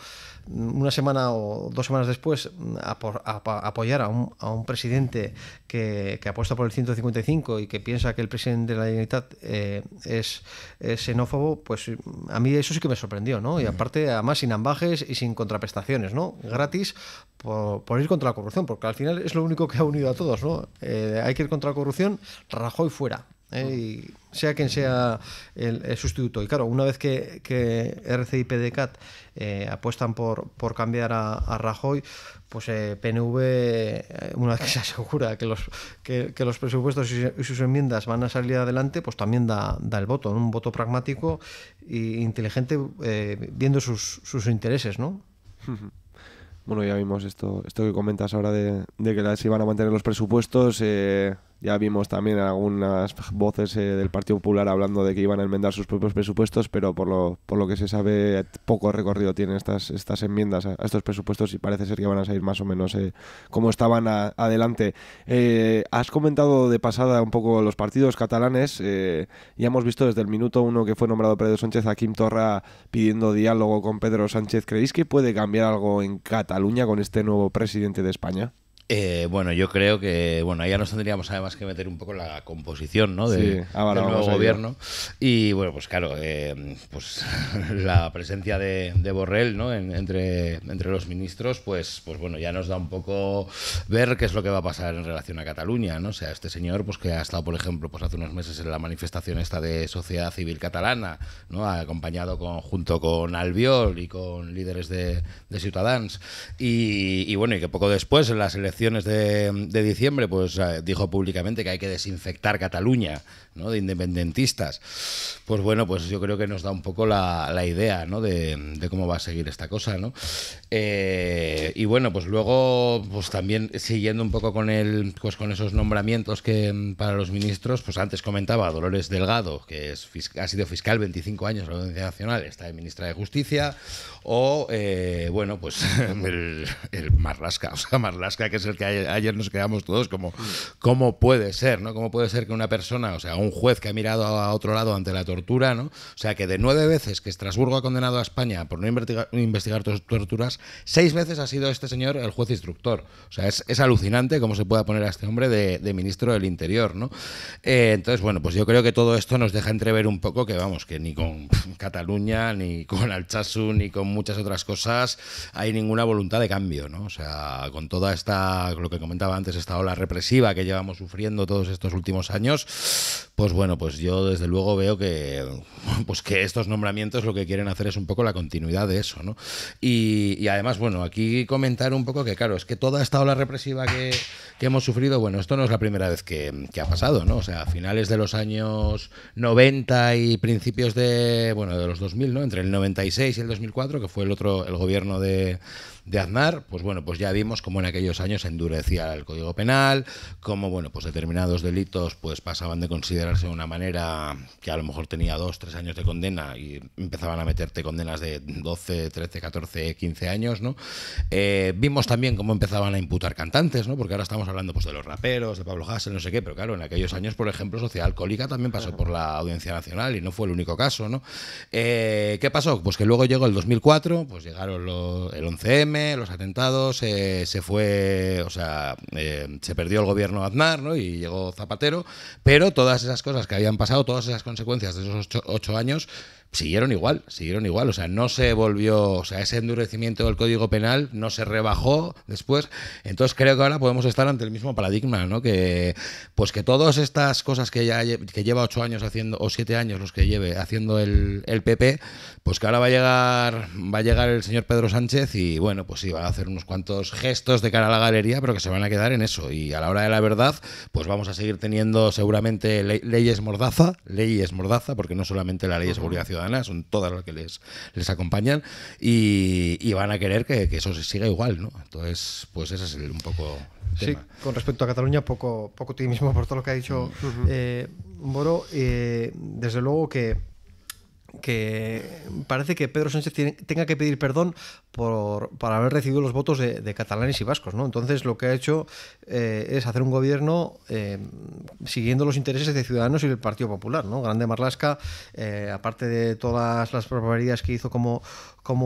una semana o 2 semanas después apoyar a un presidente que apuesta por el 155 y que piensa que el presidente de la Generalitat es xenófobo, pues a mí eso sí que me sorprendió, ¿no? Y aparte, además sin ambajes y sin contraprestaciones, ¿no? Gratis por ir contra la corrupción, porque al final es lo único que ha unido a todos, ¿no? Hay que ir contra la corrupción, Rajoy fuera. Y sea quien sea el sustituto. Y claro, una vez que RC y PDeCAT apuestan por cambiar a Rajoy, pues PNV, una vez que se asegura que los presupuestos y sus enmiendas van a salir adelante, pues también da el voto, ¿no? Un voto pragmático e inteligente, viendo sus intereses, ¿no? Bueno, ya vimos esto que comentas ahora de que se iban a mantener los presupuestos. Ya vimos también algunas voces del Partido Popular hablando de que iban a enmendar sus propios presupuestos, pero por lo que se sabe, poco recorrido tienen estas enmiendas a estos presupuestos y parece ser que van a salir más o menos como estaban adelante. Has comentado de pasada un poco los partidos catalanes y hemos visto desde el minuto 1 que fue nombrado Pedro Sánchez a Quim Torra pidiendo diálogo con Pedro Sánchez. ¿Creéis que puede cambiar algo en Cataluña con este nuevo presidente de España? Bueno, yo creo que ahí ya nos tendríamos además que meter un poco la composición, ¿no? del nuevo gobierno. Y bueno, pues claro, pues la presencia de Borrell, ¿no? entre los ministros, pues bueno, ya nos da un poco ver qué es lo que va a pasar en relación a Cataluña, ¿no? O sea, este señor, pues que ha estado, por ejemplo, pues hace unos meses en la manifestación esta de Sociedad Civil Catalana, ¿no? Acompañado junto con Albiol y con líderes de Ciutadans. Y bueno, y que poco después en las elecciones de diciembre, pues dijo públicamente que hay que desinfectar Cataluña, ¿no? De independentistas. Pues bueno, pues yo creo que nos da un poco la idea, ¿no? de cómo va a seguir esta cosa, ¿no? Y bueno, pues luego, pues también siguiendo un poco con esos nombramientos que para los ministros, pues antes comentaba Dolores Delgado, que ha sido fiscal 25 años en la Audiencia Nacional, está de ministra de Justicia, o bueno, pues el Marlaska, o sea, Marlaska, que es el que ayer nos quedamos todos como ¿cómo puede ser, ¿no? ¿Cómo puede ser que una persona, o sea, un juez que ha mirado a otro lado ante la tortura, ¿no? O sea, que de 9 veces que Estrasburgo ha condenado a España por no investigar torturas, 6 veces ha sido este señor el juez instructor. O sea, es alucinante cómo se pueda poner a este hombre de ministro del Interior, ¿no? Entonces, bueno, pues yo creo que todo esto nos deja entrever un poco que, vamos, que ni con Cataluña, ni con Altsassu, ni con muchas otras cosas hay ninguna voluntad de cambio, ¿no? O sea, con toda lo que comentaba antes, esta ola represiva que llevamos sufriendo todos estos últimos años, pues bueno, pues yo desde luego veo que estos nombramientos lo que quieren hacer es un poco la continuidad de eso, ¿no? Y además, bueno, aquí comentar un poco que, claro, es que toda esta ola represiva que hemos sufrido, bueno, esto no es la primera vez que ha pasado, ¿no? O sea, a finales de los años 90 y principios de los 2000, ¿no? Entre el 96 y el 2004, que fue el gobierno de Aznar, pues bueno, pues ya vimos cómo en aquellos años se endurecía el Código Penal, cómo, bueno, pues determinados delitos pues pasaban de considerarse de una manera que a lo mejor tenía 2, 3 años de condena y empezaban a meterte condenas de 12, 13, 14, 15 años, ¿no? Vimos también cómo empezaban a imputar cantantes, ¿no? Porque ahora estamos hablando pues de los raperos, de Pablo Hasél, no sé qué, pero claro, en aquellos años, por ejemplo, Sociedad Alcohólica también pasó por la Audiencia Nacional y no fue el único caso, ¿no? ¿Qué pasó? Pues que luego llegó el 2004, pues llegaron el 11M, los atentados, se fue, o sea, se perdió el gobierno de Aznar, ¿no? Y llegó Zapatero, pero todas esas cosas que habían pasado, todas esas consecuencias de esos 8 años siguieron igual, o sea, no se volvió, o sea, ese endurecimiento del Código Penal no se rebajó después. Entonces creo que ahora podemos estar ante el mismo paradigma, ¿no? Que todas estas cosas que lleva 8 años haciendo, o 7 años los que lleve haciendo el PP, pues que ahora va a llegar el señor Pedro Sánchez y bueno, pues sí, va a hacer unos cuantos gestos de cara a la galería, pero que se van a quedar en eso. Y a la hora de la verdad, pues vamos a seguir teniendo seguramente leyes mordaza, porque no solamente la ley de seguridad ciudadana, son todas las que les acompañan y van a querer que eso se siga igual, ¿no? Entonces, pues ese es un poco sí, tema. Con respecto a Cataluña, poco optimismo por todo lo que ha dicho Boro. Desde luego que parece que Pedro Sánchez tenga que pedir perdón por haber recibido los votos de catalanes y vascos, ¿no? Entonces lo que ha hecho es hacer un gobierno siguiendo los intereses de Ciudadanos y del Partido Popular, ¿no? Grande Marlaska, aparte de todas las barbaridades que hizo como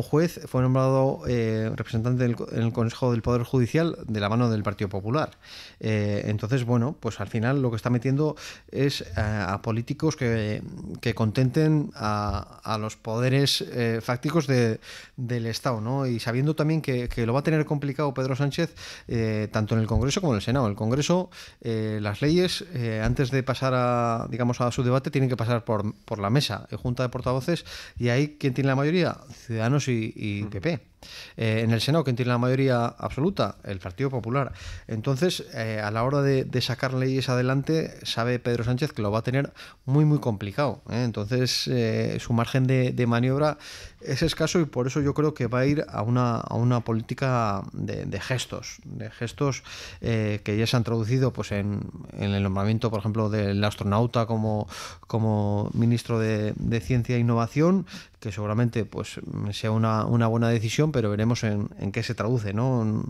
juez, fue nombrado representante en el Consejo del Poder Judicial de la mano del Partido Popular. Entonces, bueno, pues al final lo que está metiendo es a políticos que contenten a los poderes fácticos del Estado, ¿no? Y sabiendo también que lo va a tener complicado Pedro Sánchez tanto en el Congreso como en el Senado. En el Congreso, las leyes, antes de pasar a su debate, tienen que pasar por la mesa, Junta de Portavoces, y ahí, ¿quién tiene la mayoría? Ciudadanos y PP. En el Senado, ¿quién tiene la mayoría absoluta? El Partido Popular. Entonces, a la hora de sacar leyes adelante, sabe Pedro Sánchez que lo va a tener muy, muy complicado. Entonces, su margen de maniobra es escaso y por eso yo creo que va a ir a una política de gestos que ya se han traducido pues en el nombramiento, por ejemplo, del astronauta como ministro de Ciencia e Innovación, que seguramente pues sea una buena decisión, pero veremos en qué se traduce, ¿no?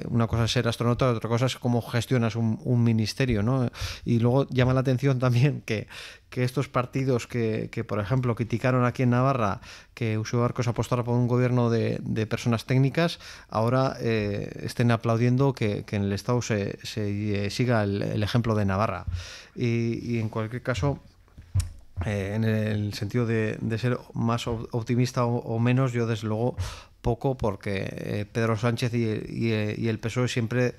Una cosa es ser astronauta, otra cosa es cómo gestionas un ministerio, ¿no? Y luego llama la atención también que estos partidos que, por ejemplo, criticaron aquí en Navarra que Uxue Barkos apostara por un gobierno de personas técnicas, ahora estén aplaudiendo que en el Estado se siga el ejemplo de Navarra. Y en cualquier caso, en el sentido de ser más optimista o menos, yo desde luego poco, porque Pedro Sánchez y el PSOE siempre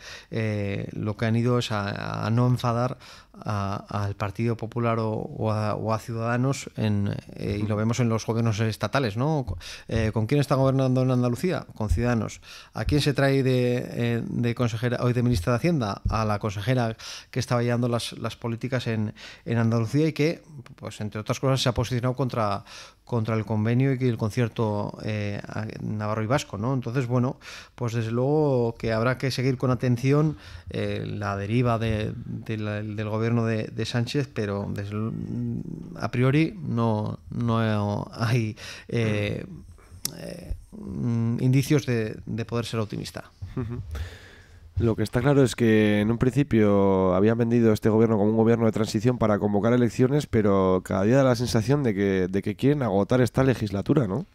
lo que han ido es a no enfadar al Partido Popular o a Ciudadanos y lo vemos en los gobiernos estatales, ¿no? ¿Con quién está gobernando en Andalucía? Con Ciudadanos. ¿A quién se trae de consejera hoy de ministra de Hacienda? A la consejera que estaba llevando las políticas en Andalucía y que, pues entre otras cosas, se ha posicionado contra el convenio y el concierto navarro y vasco, ¿no? Entonces, bueno, pues desde luego que habrá que seguir con atención la deriva del gobierno de Sánchez, pero a priori no hay indicios de poder ser optimista. Lo que está claro es que en un principio habían vendido este gobierno como un gobierno de transición para convocar elecciones, pero cada día da la sensación de que quieren agotar esta legislatura, ¿no?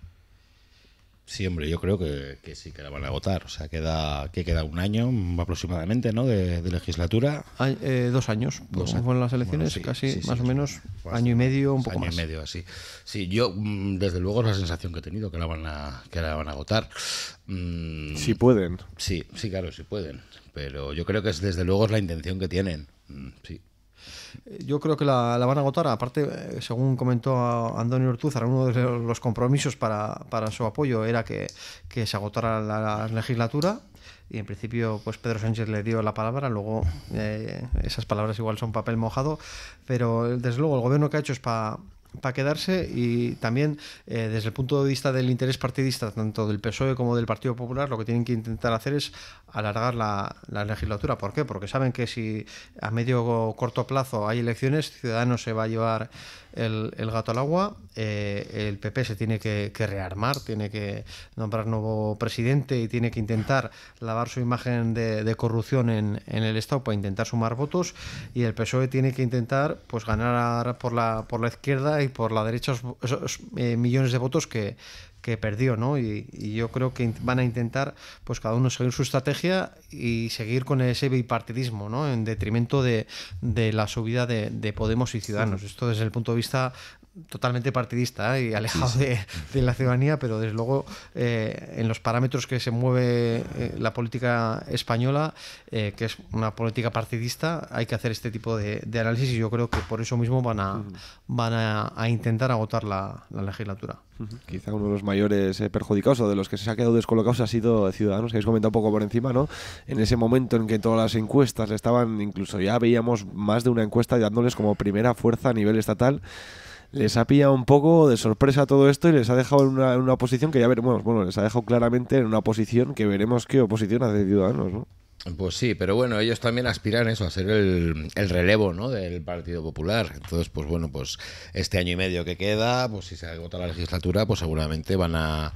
Sí, hombre, yo creo que sí que la van a agotar. O sea, queda un año aproximadamente, ¿no? de legislatura. 2 años. Fueron las elecciones, bueno, sí, casi más o menos año y medio, un poco más. Año y medio, así. Sí, yo desde luego es la sensación que he tenido, que la van a agotar. Si pueden. Sí, claro, sí pueden. Pero yo creo que desde luego es la intención que tienen. Sí. Yo creo que la van a agotar. Aparte, según comentó Antonio Ortúzar, uno de los compromisos para su apoyo era que se agotara la legislatura. Y en principio pues Pedro Sánchez le dio la palabra. Luego esas palabras igual son papel mojado, pero desde luego el gobierno que ha hecho es para quedarse. Y también desde el punto de vista del interés partidista, tanto del PSOE como del Partido Popular, lo que tienen que intentar hacer es alargar la legislatura. ¿Por qué? Porque saben que si a medio o corto plazo hay elecciones, Ciudadanos se va a llevar el gato al agua, el PP se tiene que rearmar, tiene que nombrar nuevo presidente y tiene que intentar lavar su imagen de corrupción en el Estado para intentar sumar votos, y el PSOE tiene que intentar pues ganar por la izquierda y por la derecha esos millones de votos que perdió, ¿no? Y yo creo que van a intentar pues cada uno seguir su estrategia y seguir con ese bipartidismo, ¿no? En detrimento de la subida de Podemos y Ciudadanos. Esto desde el punto de vista totalmente partidista y alejado de la ciudadanía, pero desde luego en los parámetros que se mueve la política española, que es una política partidista, hay que hacer este tipo de análisis, y yo creo que por eso mismo van a intentar agotar la legislatura. Quizá uno de los mayores perjudicados o de los que se ha quedado descolocados ha sido Ciudadanos, que habéis comentado un poco por encima, ¿no? En ese momento en que todas las encuestas estaban, incluso ya veíamos más de una encuesta dándoles como primera fuerza a nivel estatal, les ha pillado un poco de sorpresa todo esto y les ha dejado en una posición que ya veremos, bueno, les ha dejado claramente en una posición que veremos qué oposición hace Ciudadanos, ¿no? Pues sí, pero bueno, ellos también aspiran eso, a ser el relevo, ¿no? Del Partido Popular. Entonces, pues bueno, pues este año y medio que queda, pues si se agota la legislatura, pues seguramente van a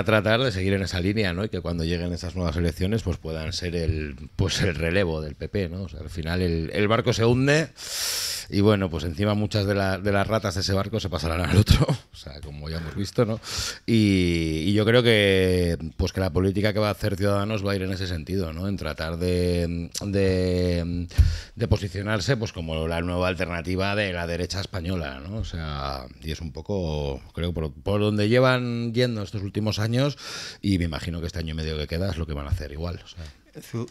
tratar de seguir en esa línea, ¿no? Y que cuando lleguen esas nuevas elecciones, pues puedan ser el relevo del PP, ¿no? O sea, al final el barco se hunde y bueno, pues encima muchas de las ratas de ese barco se pasarán al otro, o sea, como ya hemos visto, ¿no? Y yo creo que pues que la política que va a hacer Ciudadanos va a ir en ese sentido, ¿no? En tratar de posicionarse pues como la nueva alternativa de la derecha española, ¿no? O sea, y es un poco, creo, por donde llevan yendo estos últimos años, y me imagino que este año y medio que queda es lo que van a hacer igual, o sea.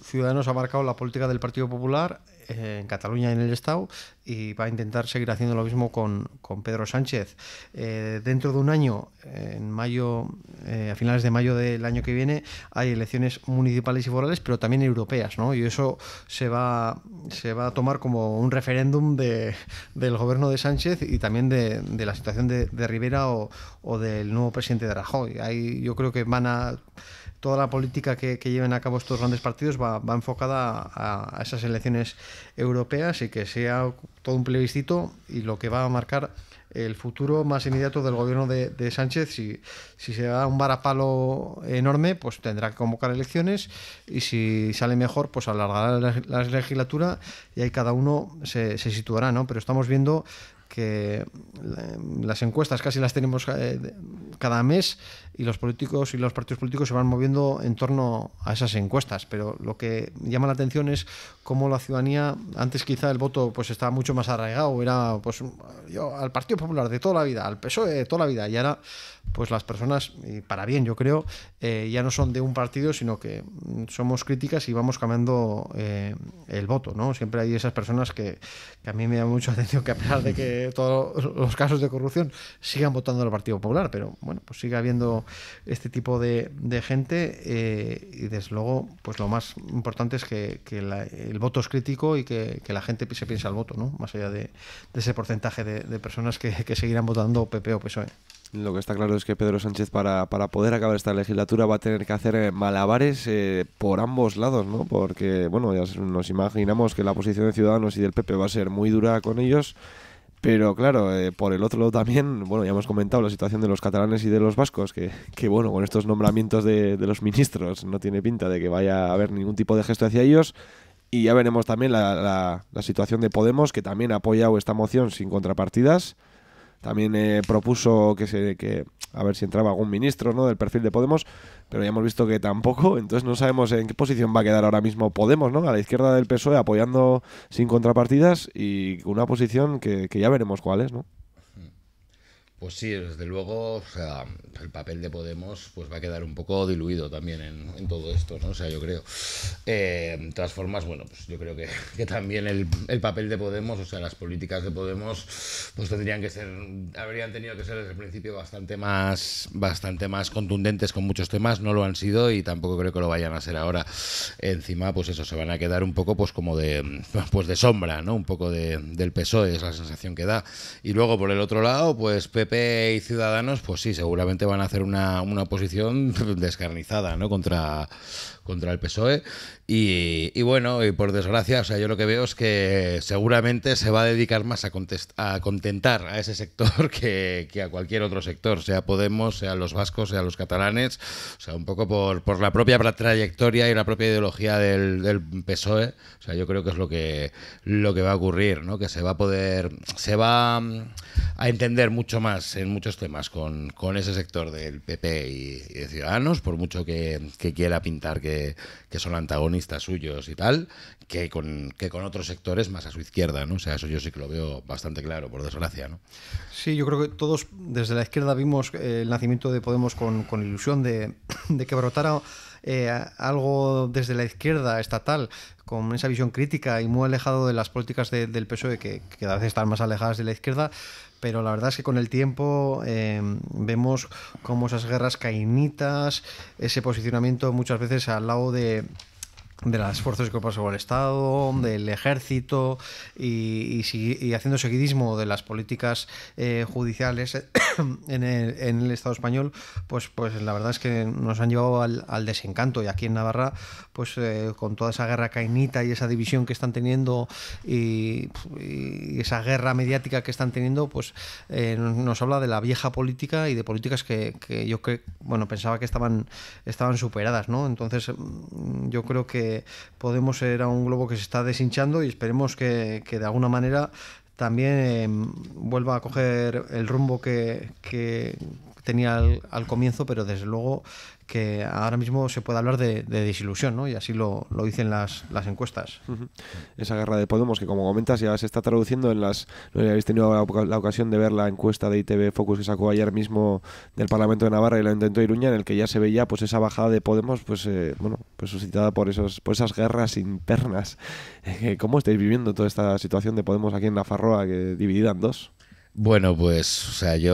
Ciudadanos ha marcado la política del Partido Popular en Cataluña y en el Estado y va a intentar seguir haciendo lo mismo con Pedro Sánchez. Dentro de un año, en mayo, a finales de mayo del año que viene, hay elecciones municipales y forales, pero también europeas, ¿no? Y eso se va a tomar como un referéndum del gobierno de Sánchez y también de la situación de Rivera o del nuevo presidente de Rajoy. Ahí yo creo que toda la política que lleven a cabo estos grandes partidos va enfocada a esas elecciones europeas y que sea todo un plebiscito y lo que va a marcar el futuro más inmediato del gobierno de Sánchez. Si se da un varapalo enorme, pues tendrá que convocar elecciones y si sale mejor, pues alargará la legislatura y ahí cada uno se situará, ¿no? Pero estamos viendo que las encuestas casi las tenemos cada mes y los políticos y los partidos políticos se van moviendo en torno a esas encuestas, pero lo que llama la atención es cómo la ciudadanía, antes quizá el voto pues estaba mucho más arraigado, era pues yo al Partido Popular de toda la vida, al PSOE de toda la vida, y ahora pues las personas, y para bien yo creo, ya no son de un partido, sino que somos críticas y vamos cambiando el voto, ¿no? Siempre hay esas personas que a mí me llama mucho la atención, que a pesar de que todos los casos de corrupción sigan votando al Partido Popular, pero bueno, pues sigue habiendo este tipo de gente y desde luego pues lo más importante es que el voto es crítico y que la gente se piensa el voto, ¿no? Más allá de ese porcentaje de personas que seguirán votando PP o PSOE. Lo que está claro es que Pedro Sánchez para poder acabar esta legislatura va a tener que hacer malabares por ambos lados, ¿no? Porque, bueno, ya nos imaginamos que la posición de Ciudadanos y del PP va a ser muy dura con ellos, pero claro, por el otro lado también, bueno, ya hemos comentado la situación de los catalanes y de los vascos, que bueno, con estos nombramientos de los ministros no tiene pinta de que vaya a haber ningún tipo de gesto hacia ellos. Y ya veremos también la situación de Podemos, que también ha apoyado esta moción sin contrapartidas. También propuso que a ver si entraba algún ministro, ¿no?, del perfil de Podemos, pero ya hemos visto que tampoco, entonces no sabemos en qué posición va a quedar ahora mismo Podemos, ¿no? A la izquierda del PSOE apoyando sin contrapartidas y una posición que ya veremos cuál es, ¿no? Pues sí, desde luego, o sea, el papel de Podemos pues va a quedar un poco diluido también en todo esto, ¿no? O sea, yo creo. De todas formas, bueno, pues yo creo que también el papel de Podemos, o sea, las políticas de Podemos, pues habrían tenido que ser desde el principio bastante más contundentes con muchos temas, no lo han sido y tampoco creo que lo vayan a ser ahora. Encima, pues eso, se van a quedar un poco pues como de sombra, ¿no? Un poco del PSOE, es la sensación que da. Y luego, por el otro lado, pues PP y Ciudadanos, pues sí, seguramente van a hacer una oposición descarnizada, ¿no?, contra el PSOE y bueno, y por desgracia, o sea, yo lo que veo es que seguramente se va a dedicar más a contentar a ese sector que a cualquier otro sector, sea Podemos, sea los vascos, sea los catalanes, o sea, un poco por la propia trayectoria y la propia ideología del PSOE, o sea, yo creo que es lo que va a ocurrir, ¿no?, que se va a entender mucho más en muchos temas con ese sector del PP y de Ciudadanos, por mucho que quiera pintar que son antagonistas suyos y tal, que con otros sectores más a su izquierda, ¿no? O sea, eso yo sí que lo veo bastante claro, por desgracia, ¿no? Sí, yo creo que todos desde la izquierda vimos el nacimiento de Podemos con ilusión de que brotara algo desde la izquierda estatal, con esa visión crítica y muy alejado de las políticas del PSOE, que cada vez están más alejadas de la izquierda. Pero la verdad es que con el tiempo vemos cómo esas guerras cainitas, ese posicionamiento muchas veces al lado de las fuerzas y cuerpos del Estado, del ejército y haciendo seguidismo de las políticas judiciales en el Estado español, pues la verdad es que nos han llevado al desencanto. Y aquí en Navarra, pues con toda esa guerra cainita y esa división que están teniendo y esa guerra mediática que están teniendo, pues nos habla de la vieja política y de políticas que yo pensaba que estaban superadas, ¿no? Entonces yo creo que Podemos ser un globo que se está deshinchando y esperemos que de alguna manera también vuelva a coger el rumbo que tenía al comienzo, pero desde luego que ahora mismo se puede hablar de desilusión, ¿no? Y así lo dicen las encuestas. Esa guerra de Podemos que, como comentas, ya se está traduciendo en las... ¿No habéis tenido la ocasión de ver la encuesta de ITV Focus que sacó ayer mismo del Parlamento de Navarra y la intentó Iruña, en el que ya se veía pues esa bajada de Podemos pues suscitada por esas guerras internas? ¿Cómo estáis viviendo toda esta situación de Podemos aquí en Nafarroa, que dividida en dos? Bueno, pues, o sea, ya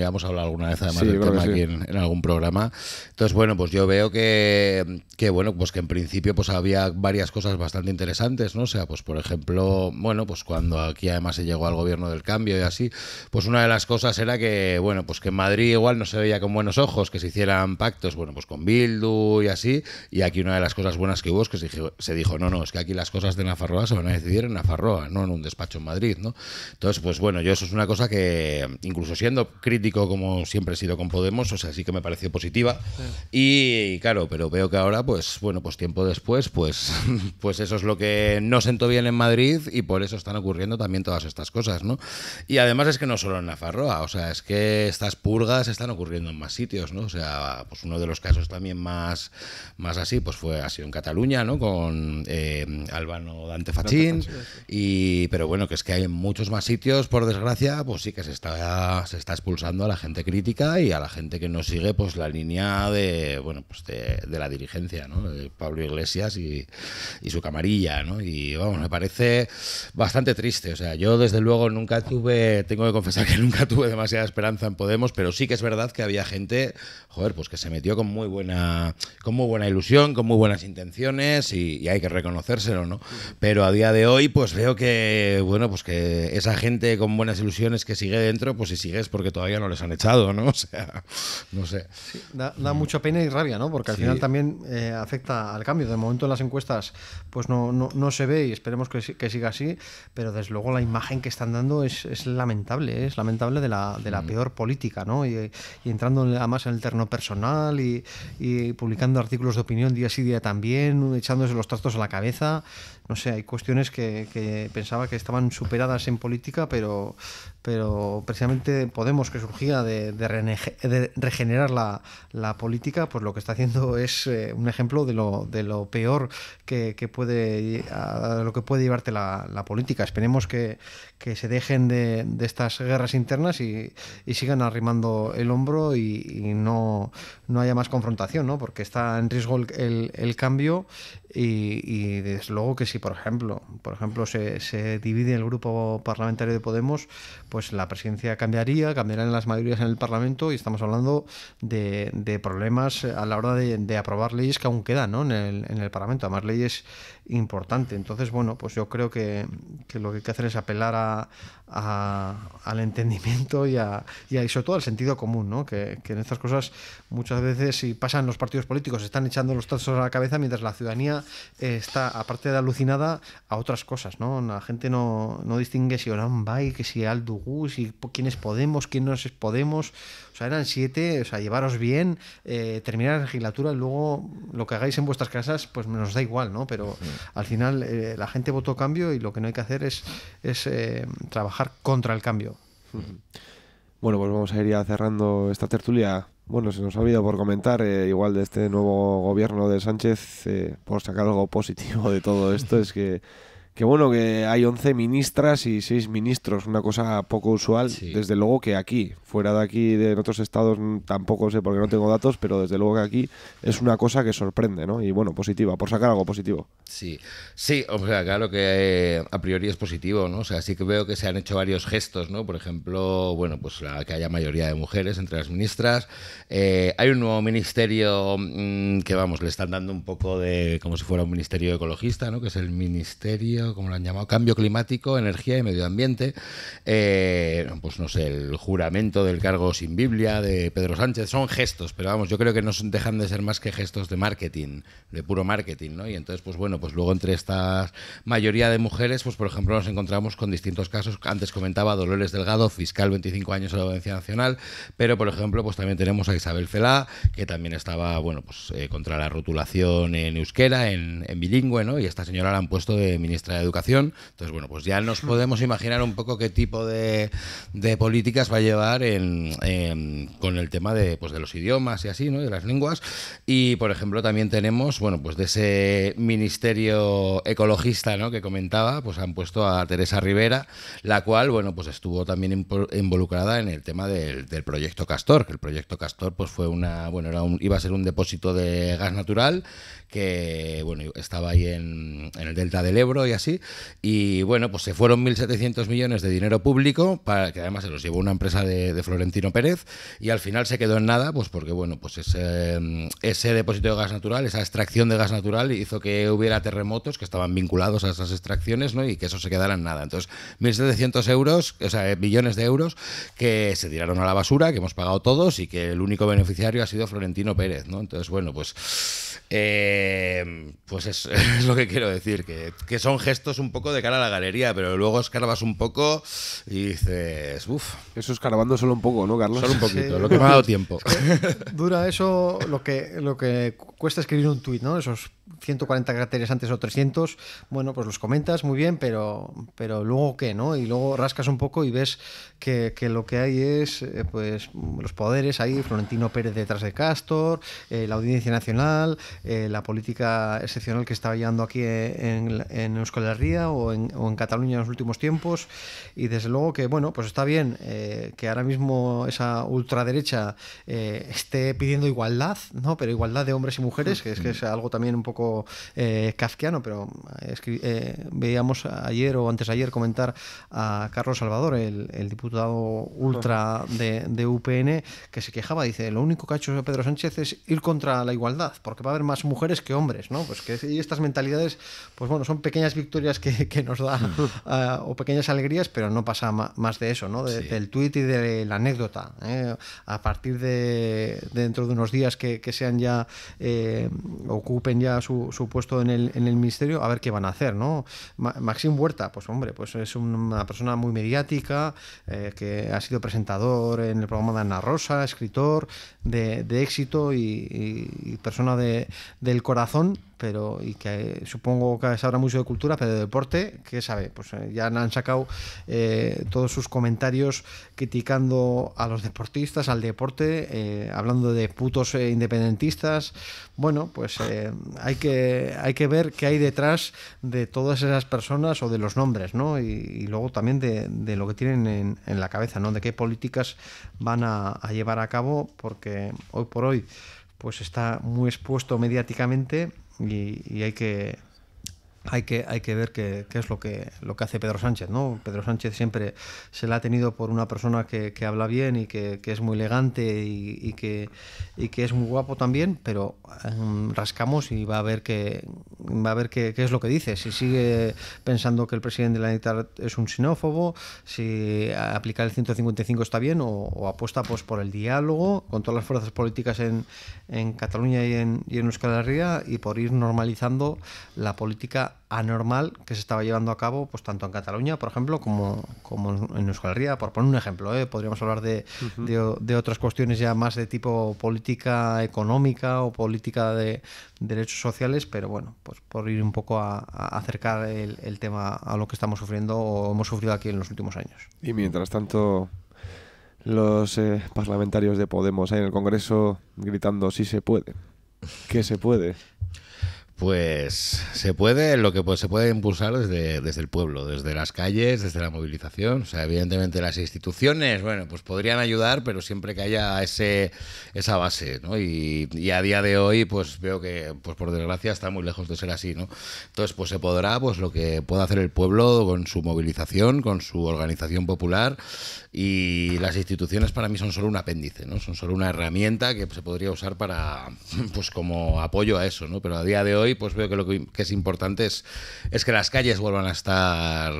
hemos hablado alguna vez además del tema aquí en algún programa. Entonces, bueno, pues yo veo que bueno, pues que en principio pues había varias cosas bastante interesantes, ¿no? O sea, pues por ejemplo, bueno, pues cuando aquí además se llegó al gobierno del cambio y así, pues una de las cosas era que, bueno, pues que en Madrid igual no se veía con buenos ojos que se hicieran pactos, bueno, pues con Bildu y así, y aquí una de las cosas buenas que hubo es que se dijo, no, es que aquí las cosas de Nafarroa se van a decidir en Nafarroa, no en un despacho en Madrid, ¿no? Entonces, pues bueno, yo eso es una cosa que, incluso siendo crítico como siempre he sido con Podemos, o sea, sí que me pareció positiva. Sí. Y claro, pero veo que ahora, pues bueno, pues tiempo después, pues eso es lo que no sentó bien en Madrid y por eso están ocurriendo también todas estas cosas, ¿no? Y además es que no solo en Nafarroa, o sea, es que estas purgas están ocurriendo en más sitios, ¿no? O sea, pues uno de los casos también más así, pues ha sido en Cataluña, ¿no? Con Albano Dante Fachín, pero bueno, que es que hay en muchos más sitios, por desgracia, pues sí que se está expulsando a la gente crítica y a la gente que no sigue pues la línea de la dirigencia, ¿no? De Pablo Iglesias y su camarilla, ¿no? Y vamos, me parece bastante triste. O sea, yo desde luego tengo que confesar que nunca tuve demasiada esperanza en Podemos, pero sí que es verdad que había gente, pues que se metió con muy buena ilusión, con muy buenas intenciones y hay que reconocérselo, ¿no? Pero a día de hoy pues veo que, bueno, pues que esa gente con buenas ilusiones que sigue dentro, pues si sigues porque todavía no les han echado, ¿no? O sea, no sé. Sí, da mucha pena y rabia, ¿no? Porque al final también afecta al cambio. De momento en las encuestas pues no se ve y esperemos que siga así, pero desde luego la imagen que están dando es lamentable, de la peor política, ¿no? Y entrando además en el terreno personal y publicando artículos de opinión día sí día también, echándose los trastos a la cabeza. No sé, hay cuestiones que pensaba que estaban superadas en política, pero precisamente Podemos, que surgía de regenerar la política, pues lo que está haciendo es un ejemplo de lo peor a lo que puede llevarte la política. Esperemos que se dejen de estas guerras internas y sigan arrimando el hombro y no haya más confrontación, ¿no? Porque está en riesgo el cambio y desde luego que si por ejemplo se divide el grupo parlamentario de Podemos, pues la presidencia cambiarán las mayorías en el Parlamento y estamos hablando de problemas a la hora de aprobar leyes que aún quedan, ¿no? en el Parlamento, además leyes importantes. Entonces, bueno, pues yo creo que lo que hay que hacer es apelar al entendimiento y sobre todo al sentido común, ¿no? Que en estas cosas muchas veces, si pasan los partidos políticos, están echando los trastos a la cabeza mientras la ciudadanía está, aparte de alucinada, a otras cosas, ¿no? La gente no distingue si Orán Bay, que si Aldugu, si quién es Podemos, quién no es Podemos. O sea, eran 7, o sea, llevaros bien, terminar la legislatura y luego lo que hagáis en vuestras casas, pues nos da igual, ¿no? Pero al final la gente votó cambio y lo que no hay que hacer es trabajar contra el cambio. Bueno, pues vamos a ir ya cerrando esta tertulia. Bueno, se nos ha olvidado por comentar, igual de este nuevo gobierno de Sánchez, por sacar algo positivo de todo esto, es que bueno, que hay 11 ministras y 6 ministros, una cosa poco usual. Sí. Desde luego que aquí, fuera de aquí, en otros estados tampoco sé porque no tengo datos, pero desde luego que aquí es una cosa que sorprende, ¿no? Y bueno, positiva, por sacar algo positivo. Sí, o sea, claro que a priori es positivo, ¿no? O sea, sí que veo que se han hecho varios gestos, ¿no? Por ejemplo, bueno, pues que haya mayoría de mujeres entre las ministras. Hay un nuevo ministerio que, vamos, le están dando un poco de, como si fuera un ministerio ecologista, ¿no? Que es el ministerio, como lo han llamado, Cambio Climático, Energía y Medio Ambiente. Pues no sé, el juramento del cargo sin Biblia de Pedro Sánchez. Son gestos, pero vamos, yo creo que no dejan de ser más que gestos de marketing, de puro marketing, ¿no? Y entonces, pues bueno, pues luego entre esta mayoría de mujeres, pues por ejemplo nos encontramos con distintos casos. Antes comentaba Dolores Delgado, fiscal 25 años en la Audiencia Nacional, pero por ejemplo pues también tenemos a Isabel Celaá, que también estaba, bueno, pues contra la rotulación en euskera, en bilingüe, ¿no? Y esta señora la han puesto de ministra de Educación. Entonces, bueno, pues ya nos podemos imaginar un poco qué tipo de de políticas va a llevar con el tema de, pues, de los idiomas y así, ¿no? De las lenguas. Y, por ejemplo, también tenemos, bueno, pues de ese ministerio ecologista, ¿no? Que comentaba, pues han puesto a Teresa Rivera, la cual, bueno, pues estuvo también involucrada en el tema del proyecto Castor, que el proyecto Castor pues fue iba a ser un depósito de gas natural que, bueno, estaba ahí en el delta del Ebro y así, y bueno, pues se fueron 1.700 millones de dinero público, para que además se los llevó una empresa de Florentino Pérez, y al final se quedó en nada, pues porque, bueno, pues ese depósito de gas natural, esa extracción de gas natural hizo que hubiera terremotos que estaban vinculados a esas extracciones, ¿no? Y que eso se quedara en nada. Entonces, 1.700 billones de euros que se tiraron a la basura, que hemos pagado todos, y que el único beneficiario ha sido Florentino Pérez, ¿no? Entonces, bueno, pues es lo que quiero decir, que son gestos un poco de cara a la galería, pero luego escarbas un poco y dices, uff. Eso escarbando solo un poco, ¿no, Carlos? Solo un poquito, Sí. lo que me ha dado tiempo. Dura eso lo que cuesta escribir un tuit, ¿no? Esos 140 caracteres antes o 300, bueno, pues los comentas muy bien, pero luego ¿qué, no? Y luego rascas un poco y ves que lo que hay es, pues, los poderes ahí, Florentino Pérez detrás de Castor, la Audiencia Nacional, la política excepcional que estaba llevando aquí en Euskal Herria o en Cataluña en los últimos tiempos, y desde luego que, bueno, pues está bien que ahora mismo esa ultraderecha esté pidiendo igualdad, ¿no? Pero igualdad de hombres y mujeres, que es algo también un poco kafkiano, pero veíamos ayer o antes de ayer comentar a Carlos Salvador, el diputado ultra de UPN, que se quejaba, dice, lo único que ha hecho Pedro Sánchez es ir contra la igualdad, porque va a haber más mujeres que hombres, ¿no? Pues que y estas mentalidades, pues bueno, son pequeñas victorias que nos da o pequeñas alegrías, pero no pasa más de eso, ¿no? Del tuit y de la anécdota, ¿eh? A partir de dentro de unos días que sean ya ocupen ya su puesto en el ministerio, a ver qué van a hacer, ¿no? Maxim Huerta, pues hombre, pues es una persona muy mediática, que ha sido presentador en el programa de Ana Rosa, escritor de éxito y persona del corazón, y que supongo que sabrá mucho de cultura, pero de deporte, ¿qué sabe? Pues ya han sacado todos sus comentarios criticando a los deportistas, al deporte, hablando de putos independentistas. Bueno, pues hay que ver qué hay detrás de todas esas personas o de los nombres, ¿no? Y luego también de lo que tienen en la cabeza, ¿no? De qué políticas van a llevar a cabo, porque hoy por hoy pues está muy expuesto mediáticamente y hay que ver qué es lo que hace Pedro Sánchez, ¿no? Pedro Sánchez siempre se la ha tenido por una persona que habla bien y que es muy elegante y que es muy guapo también, pero rascamos y va a ver qué es lo que dice. Si sigue pensando que el presidente de la Generalitat es un xenófobo, si aplicar el 155 está bien o apuesta pues por el diálogo con todas las fuerzas políticas en Cataluña y en Euskal Herria, y por ir normalizando la política anormal que se estaba llevando a cabo, pues tanto en Cataluña, por ejemplo, como en Euskal Herria, por poner un ejemplo, podríamos hablar de otras cuestiones ya más de tipo política económica o política de derechos sociales, pero bueno, pues por ir un poco a acercar el tema a lo que estamos sufriendo o hemos sufrido aquí en los últimos años. Y mientras tanto, los parlamentarios de Podemos ahí en el Congreso gritando sí se puede. ¿Qué se puede? Pues se puede, se puede impulsar desde el pueblo, desde las calles, desde la movilización. O sea, evidentemente las instituciones, bueno, pues podrían ayudar, pero siempre que haya esa base, ¿no? Y a día de hoy, pues veo que, pues por desgracia, está muy lejos de ser así, ¿no? Entonces, pues se podrá, pues lo que pueda hacer el pueblo con su movilización, con su organización popular, y las instituciones para mí son solo un apéndice, ¿no? Son solo una herramienta que se podría usar para, pues como apoyo a eso, ¿no? Pero a día de hoy, pues veo que lo que es importante es que las calles vuelvan a estar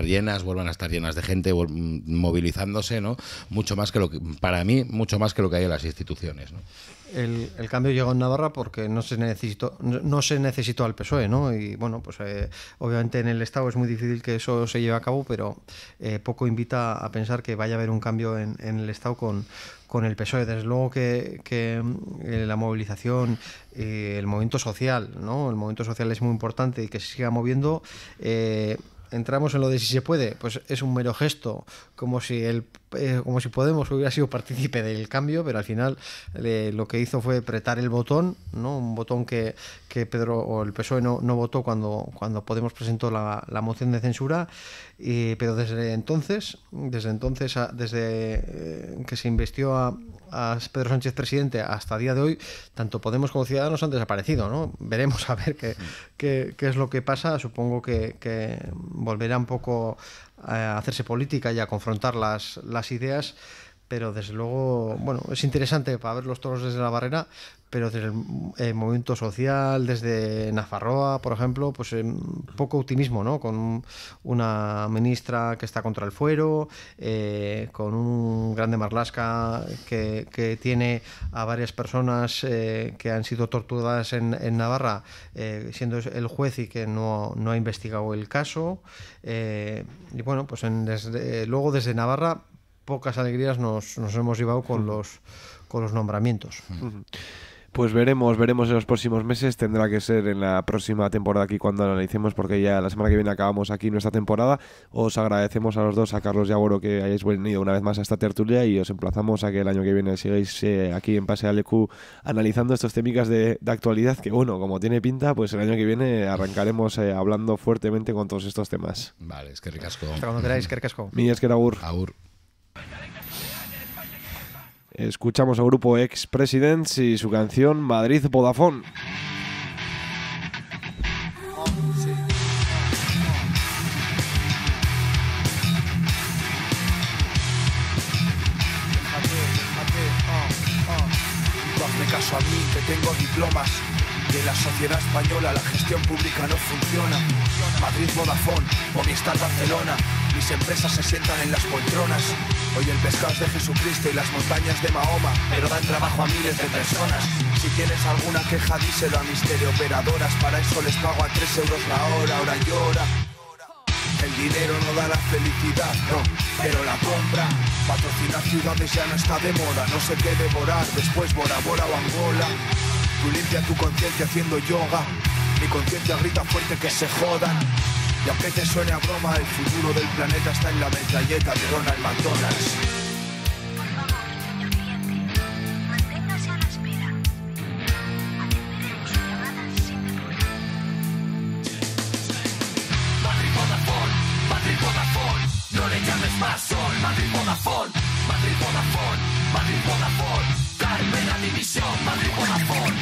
llenas, vuelvan a estar llenas de gente movilizándose, ¿no? Mucho más que para mí, mucho más que lo que hay en las instituciones, ¿no? El cambio llegó en Navarra porque no se necesitó al PSOE, ¿no? Y bueno, pues obviamente en el Estado es muy difícil que eso se lleve a cabo, pero poco invita a pensar que vaya a haber un cambio en el Estado con el PSOE. Desde luego que la movilización, el movimiento social, ¿no? El movimiento social es muy importante y que se siga moviendo. entramos en lo de si se puede, pues es un mero gesto, como si Podemos hubiera sido partícipe del cambio, pero al final lo que hizo fue apretar el botón, ¿no? Un botón que Pedro o el PSOE no votó cuando Podemos presentó la moción de censura, pero desde entonces desde que se investió a Pedro Sánchez presidente hasta el día de hoy, tanto Podemos como Ciudadanos han desaparecido, ¿no? Veremos a ver qué es lo que pasa. Supongo que volverá un poco a hacerse política y a confrontar las ideas, pero desde luego, bueno, es interesante para ver los toros desde la barrera, pero desde el movimiento social, desde Nafarroa, por ejemplo, pues poco optimismo, ¿no? Con una ministra que está contra el fuero, con un Grande Marlaska que tiene a varias personas que han sido torturadas en Navarra, siendo el juez y que no ha investigado el caso. Y bueno, pues luego desde Navarra pocas alegrías nos hemos llevado con los nombramientos. Pues veremos en los próximos meses. Tendrá que ser en la próxima temporada aquí cuando analicemos, porque ya la semana que viene acabamos aquí nuestra temporada. Os agradecemos a los dos, a Carlos y a Boro, que hayáis venido una vez más a esta tertulia, y os emplazamos a que el año que viene sigáis aquí en Paseo Leku analizando estos témicas de actualidad, que bueno, como tiene pinta, pues el año que viene arrancaremos hablando fuertemente con todos estos temas. Vale, es que ricasco. Hasta cuando queráis, que ricasco. Mi es que agur. Agur. Escuchamos al grupo Ex-Presidents y su canción Madrid Vodafone. Hazme caso a mí, que tengo diplomas. Y en la sociedad española la gestión pública no funciona. Madrid Vodafone, Movistar Barcelona, mis empresas se sientan en las poltronas. Hoy el pescado es de Jesucristo y las montañas de Mahoma, pero dan trabajo a miles de personas. Si tienes alguna queja, díselo a mis teleoperadoras. Para eso les pago a 3 euros la hora, hora y hora. El dinero no da la felicidad, no, pero la compra. Patrocinar ciudades ya no está de moda. No sé qué devorar, después Bora Bora o Angola. Tú limpia tu conciencia haciendo yoga. Mi conciencia grita fuerte que se jodan. Y aunque te suene a broma, el futuro del planeta está en la metralleta de Ronald McDonald's. Por favor, señor cliente, manténgase a la espera. Atenderemos su llamada sin demora. Madrid Vodafone, Madrid Vodafone, no le llames más sol. Madrid Vodafone, Madrid Vodafone, Madrid Vodafone, Carmen la división, Madrid Vodafone.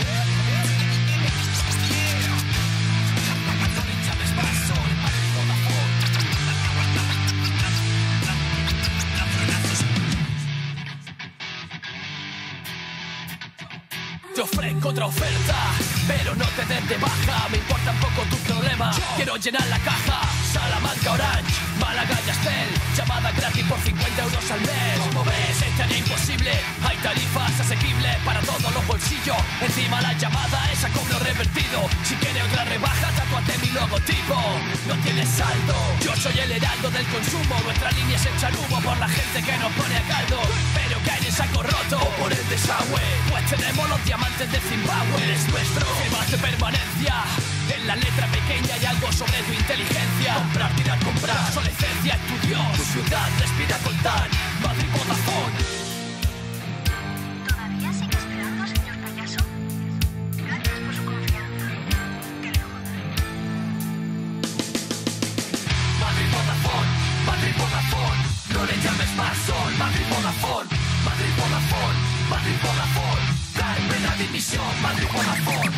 Te ofrezco otra oferta, pero no te des de baja. Me importa un poco tu problema, quiero llenar la caja. Salamanca Orange, Málaga Yastel, llamada gratis por 50 euros al mes. Como ves, este año imposible. Hay tarifas asequibles para todos los bolsillos. Encima la llamada es a cobro revertido. Si quieres otra rebaja, tatúate mi logotipo. No tienes saldo, yo soy el heraldo del consumo. Nuestra línea es echar humo por la gente que nos pone a caldo. Pero cae en saco roto o por el desagüe, pues tenemos los diamantes de Zimbabue. Eres nuestro, firmas de permanencia. En la letra pequeña hay algo sobre tu inteligencia. Comprar, tirar, comprar, obsolescencia es tu Dios. Tu ciudad respira coltán, Madrid Vodafone. ¿Todavía sigue esperando, señor payaso? Gracias por su confianza. Que le jodan. Madrid Vodafone, Madrid Vodafone, no le llames más sol. Madrid Vodafone, Madrid Vodafone, Madrid Vodafone, Carmen la división, Madrid Vodafone.